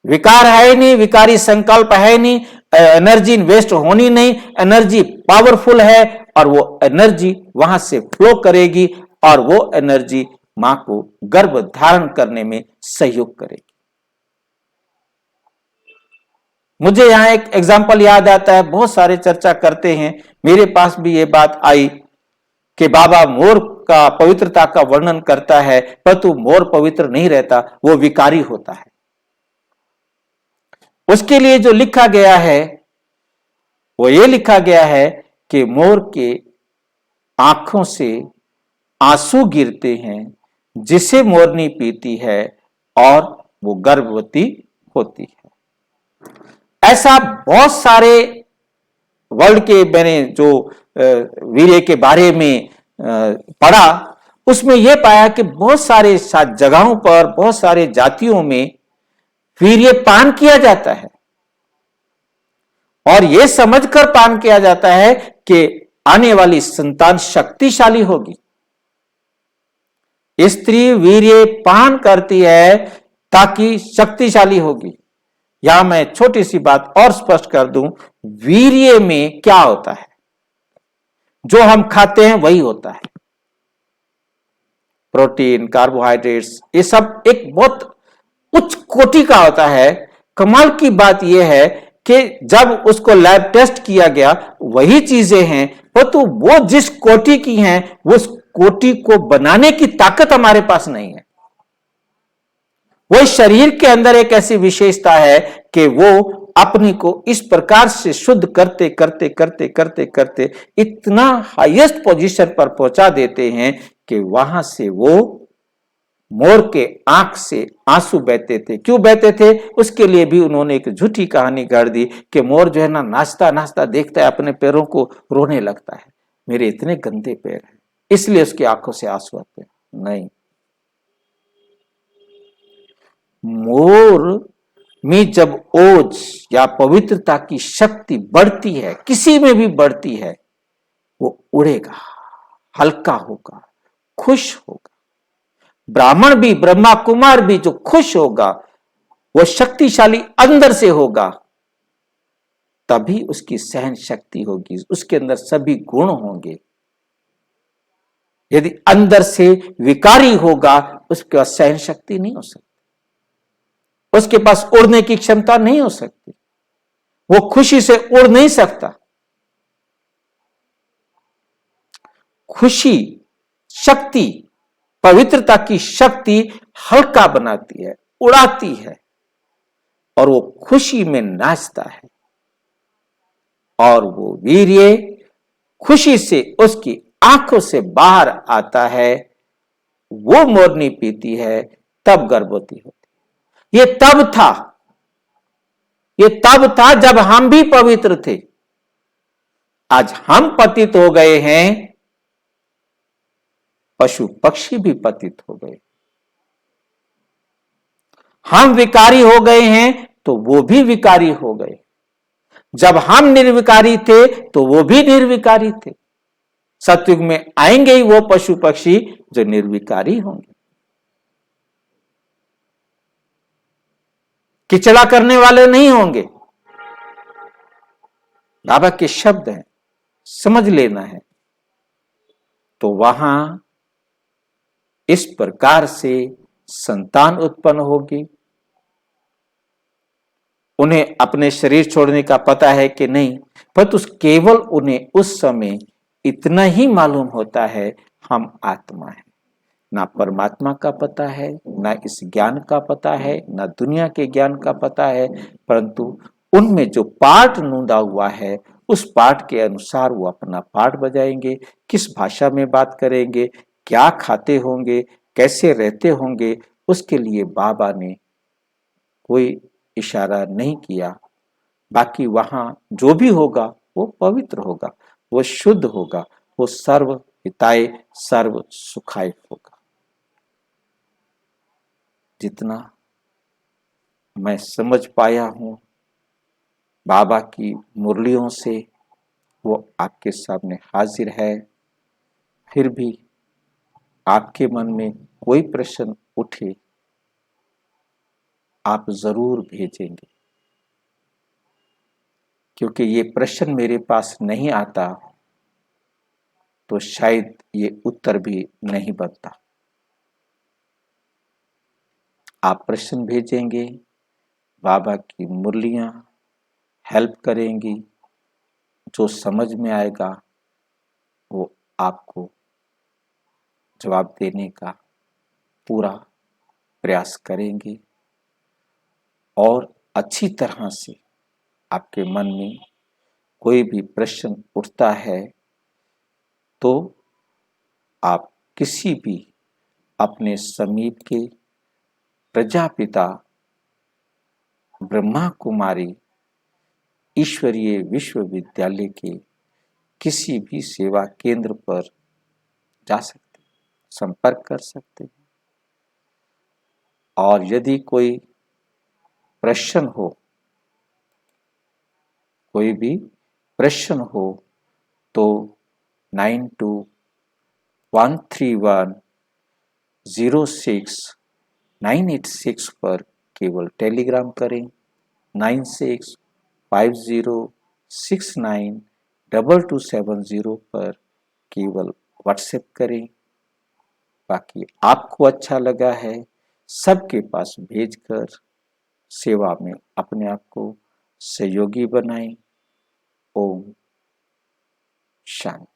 विकार है नहीं, विकारी संकल्प है नहीं, एनर्जी वेस्ट होनी नहीं, एनर्जी पावरफुल है और वो एनर्जी वहां से फ्लो करेगी और वो एनर्जी मां को गर्भ धारण करने में सहयोग करेगी। मुझे यहां एक एग्जाम्पल याद आता है, बहुत सारे चर्चा करते हैं, मेरे पास भी ये बात आई कि बाबा मोर का पवित्रता का वर्णन करता है, परंतु मोर पवित्र नहीं रहता, वो विकारी होता है। उसके लिए जो लिखा गया है वो ये लिखा गया है कि मोर के आंखों से आंसू गिरते हैं, जिसे मोरनी पीती है और वो गर्भवती होती है। ऐसा बहुत सारे वर्ल्ड के मैंने जो वीर्य के बारे में पढ़ा, उसमें यह पाया कि बहुत सारे जगहों पर, बहुत सारे जातियों में वीर्य पान किया जाता है और यह समझकर पान किया जाता है कि आने वाली संतान शक्तिशाली होगी। स्त्री वीर्य पान करती है ताकि शक्तिशाली होगी। यहां मैं छोटी सी बात और स्पष्ट कर दूं, वीर्य में क्या होता है? जो हम खाते हैं वही होता है। प्रोटीन, कार्बोहाइड्रेट्स, ये सब एक बहुत उच्च कोटि का होता है। कमाल की बात यह है कि जब उसको लैब टेस्ट किया गया, वही चीजें हैं, परंतु वो जिस कोटि की हैं, वो उस कोटि को बनाने की ताकत हमारे पास नहीं है। वो शरीर के अंदर एक ऐसी विशेषता है कि वो अपने को इस प्रकार से शुद्ध करते करते करते करते करते इतना हाईएस्ट पोजीशन पर पहुंचा देते हैं कि वहां से वो मोर के आंख से आंसू बहते थे। क्यों बहते थे? उसके लिए भी उन्होंने एक झूठी कहानी गढ़ दी कि मोर जो है ना, नाचता नाचता देखता है अपने पैरों को, रोने लगता है, मेरे इतने गंदे पैर हैं, इसलिए उसकी आंखों से आंसू आते हैं। नहीं, मोर में जब ओज या पवित्रता की शक्ति बढ़ती है, किसी में भी बढ़ती है, वो उड़ेगा, हल्का होगा, खुश होगा। ब्राह्मण भी, ब्रह्मा कुमार भी जो खुश होगा, वो शक्तिशाली अंदर से होगा, तभी उसकी सहन शक्ति होगी, उसके अंदर सभी गुण होंगे। यदि अंदर से विकारी होगा, उसके पास सहन शक्ति नहीं हो सकती, उसके पास उड़ने की क्षमता नहीं हो सकती, वो खुशी से उड़ नहीं सकता। खुशी, शक्ति, पवित्रता की शक्ति हल्का बनाती है, उड़ाती है, और वो खुशी में नाचता है, और वो वीर्य खुशी से उसकी आंखों से बाहर आता है, वो मोरनी पीती है, तब गर्भवती होती है। ये तब था जब हम भी पवित्र थे। आज हम पतित हो गए हैं, पशु पक्षी भी पतित हो गए। हम विकारी हो गए हैं तो वो भी विकारी हो गए। जब हम निर्विकारी थे तो वो भी निर्विकारी थे। सतयुग में आएंगे ही वो पशु पक्षी जो निर्विकारी होंगे। किचड़ा करने वाले नहीं होंगे। बाबा के शब्द हैं, समझ लेना है। तो वहां इस प्रकार से संतान उत्पन्न होगी। उन्हें अपने शरीर छोड़ने का पता है कि नहीं, परंतु केवल उन्हें उस समय इतना ही मालूम होता है, हम आत्मा है। ना परमात्मा का पता है, ना इस ज्ञान का पता है, ना दुनिया के ज्ञान का पता है, परंतु उनमें जो पाठ नूंदा हुआ है उस पाठ के अनुसार वो अपना पाठ बजाएंगे। किस भाषा में बात करेंगे, क्या खाते होंगे, कैसे रहते होंगे, उसके लिए बाबा ने कोई इशारा नहीं किया। बाकी वहां जो भी होगा वो पवित्र होगा, वो शुद्ध होगा, वो सर्व हिताय सर्व सुखाय होगा। जितना मैं समझ पाया हूं बाबा की मुरलियों से, वो आपके सामने हाजिर है। फिर भी आपके मन में कोई प्रश्न उठे, आप जरूर भेजेंगे, क्योंकि ये प्रश्न मेरे पास नहीं आता तो शायद ये उत्तर भी नहीं बनता। आप प्रश्न भेजेंगे, बाबा की मुरलियां हेल्प करेंगी, जो समझ में आएगा वो आपको जवाब देने का पूरा प्रयास करेंगे। और अच्छी तरह से आपके मन में कोई भी प्रश्न उठता है तो आप किसी भी अपने समीप के प्रजापिता ब्रह्मा कुमारी ईश्वरीय विश्वविद्यालय के किसी भी सेवा केंद्र पर जा सकते, संपर्क कर सकते हैं। और यदि कोई प्रश्न हो, कोई भी प्रश्न हो तो 9213106986 पर केवल टेलीग्राम करें। 9650692270 पर केवल व्हाट्सएप करें। बाकी आपको अच्छा लगा है सबके पास भेजकर सेवा में अपने आप को सहयोगी बनाएं। ओम शांति।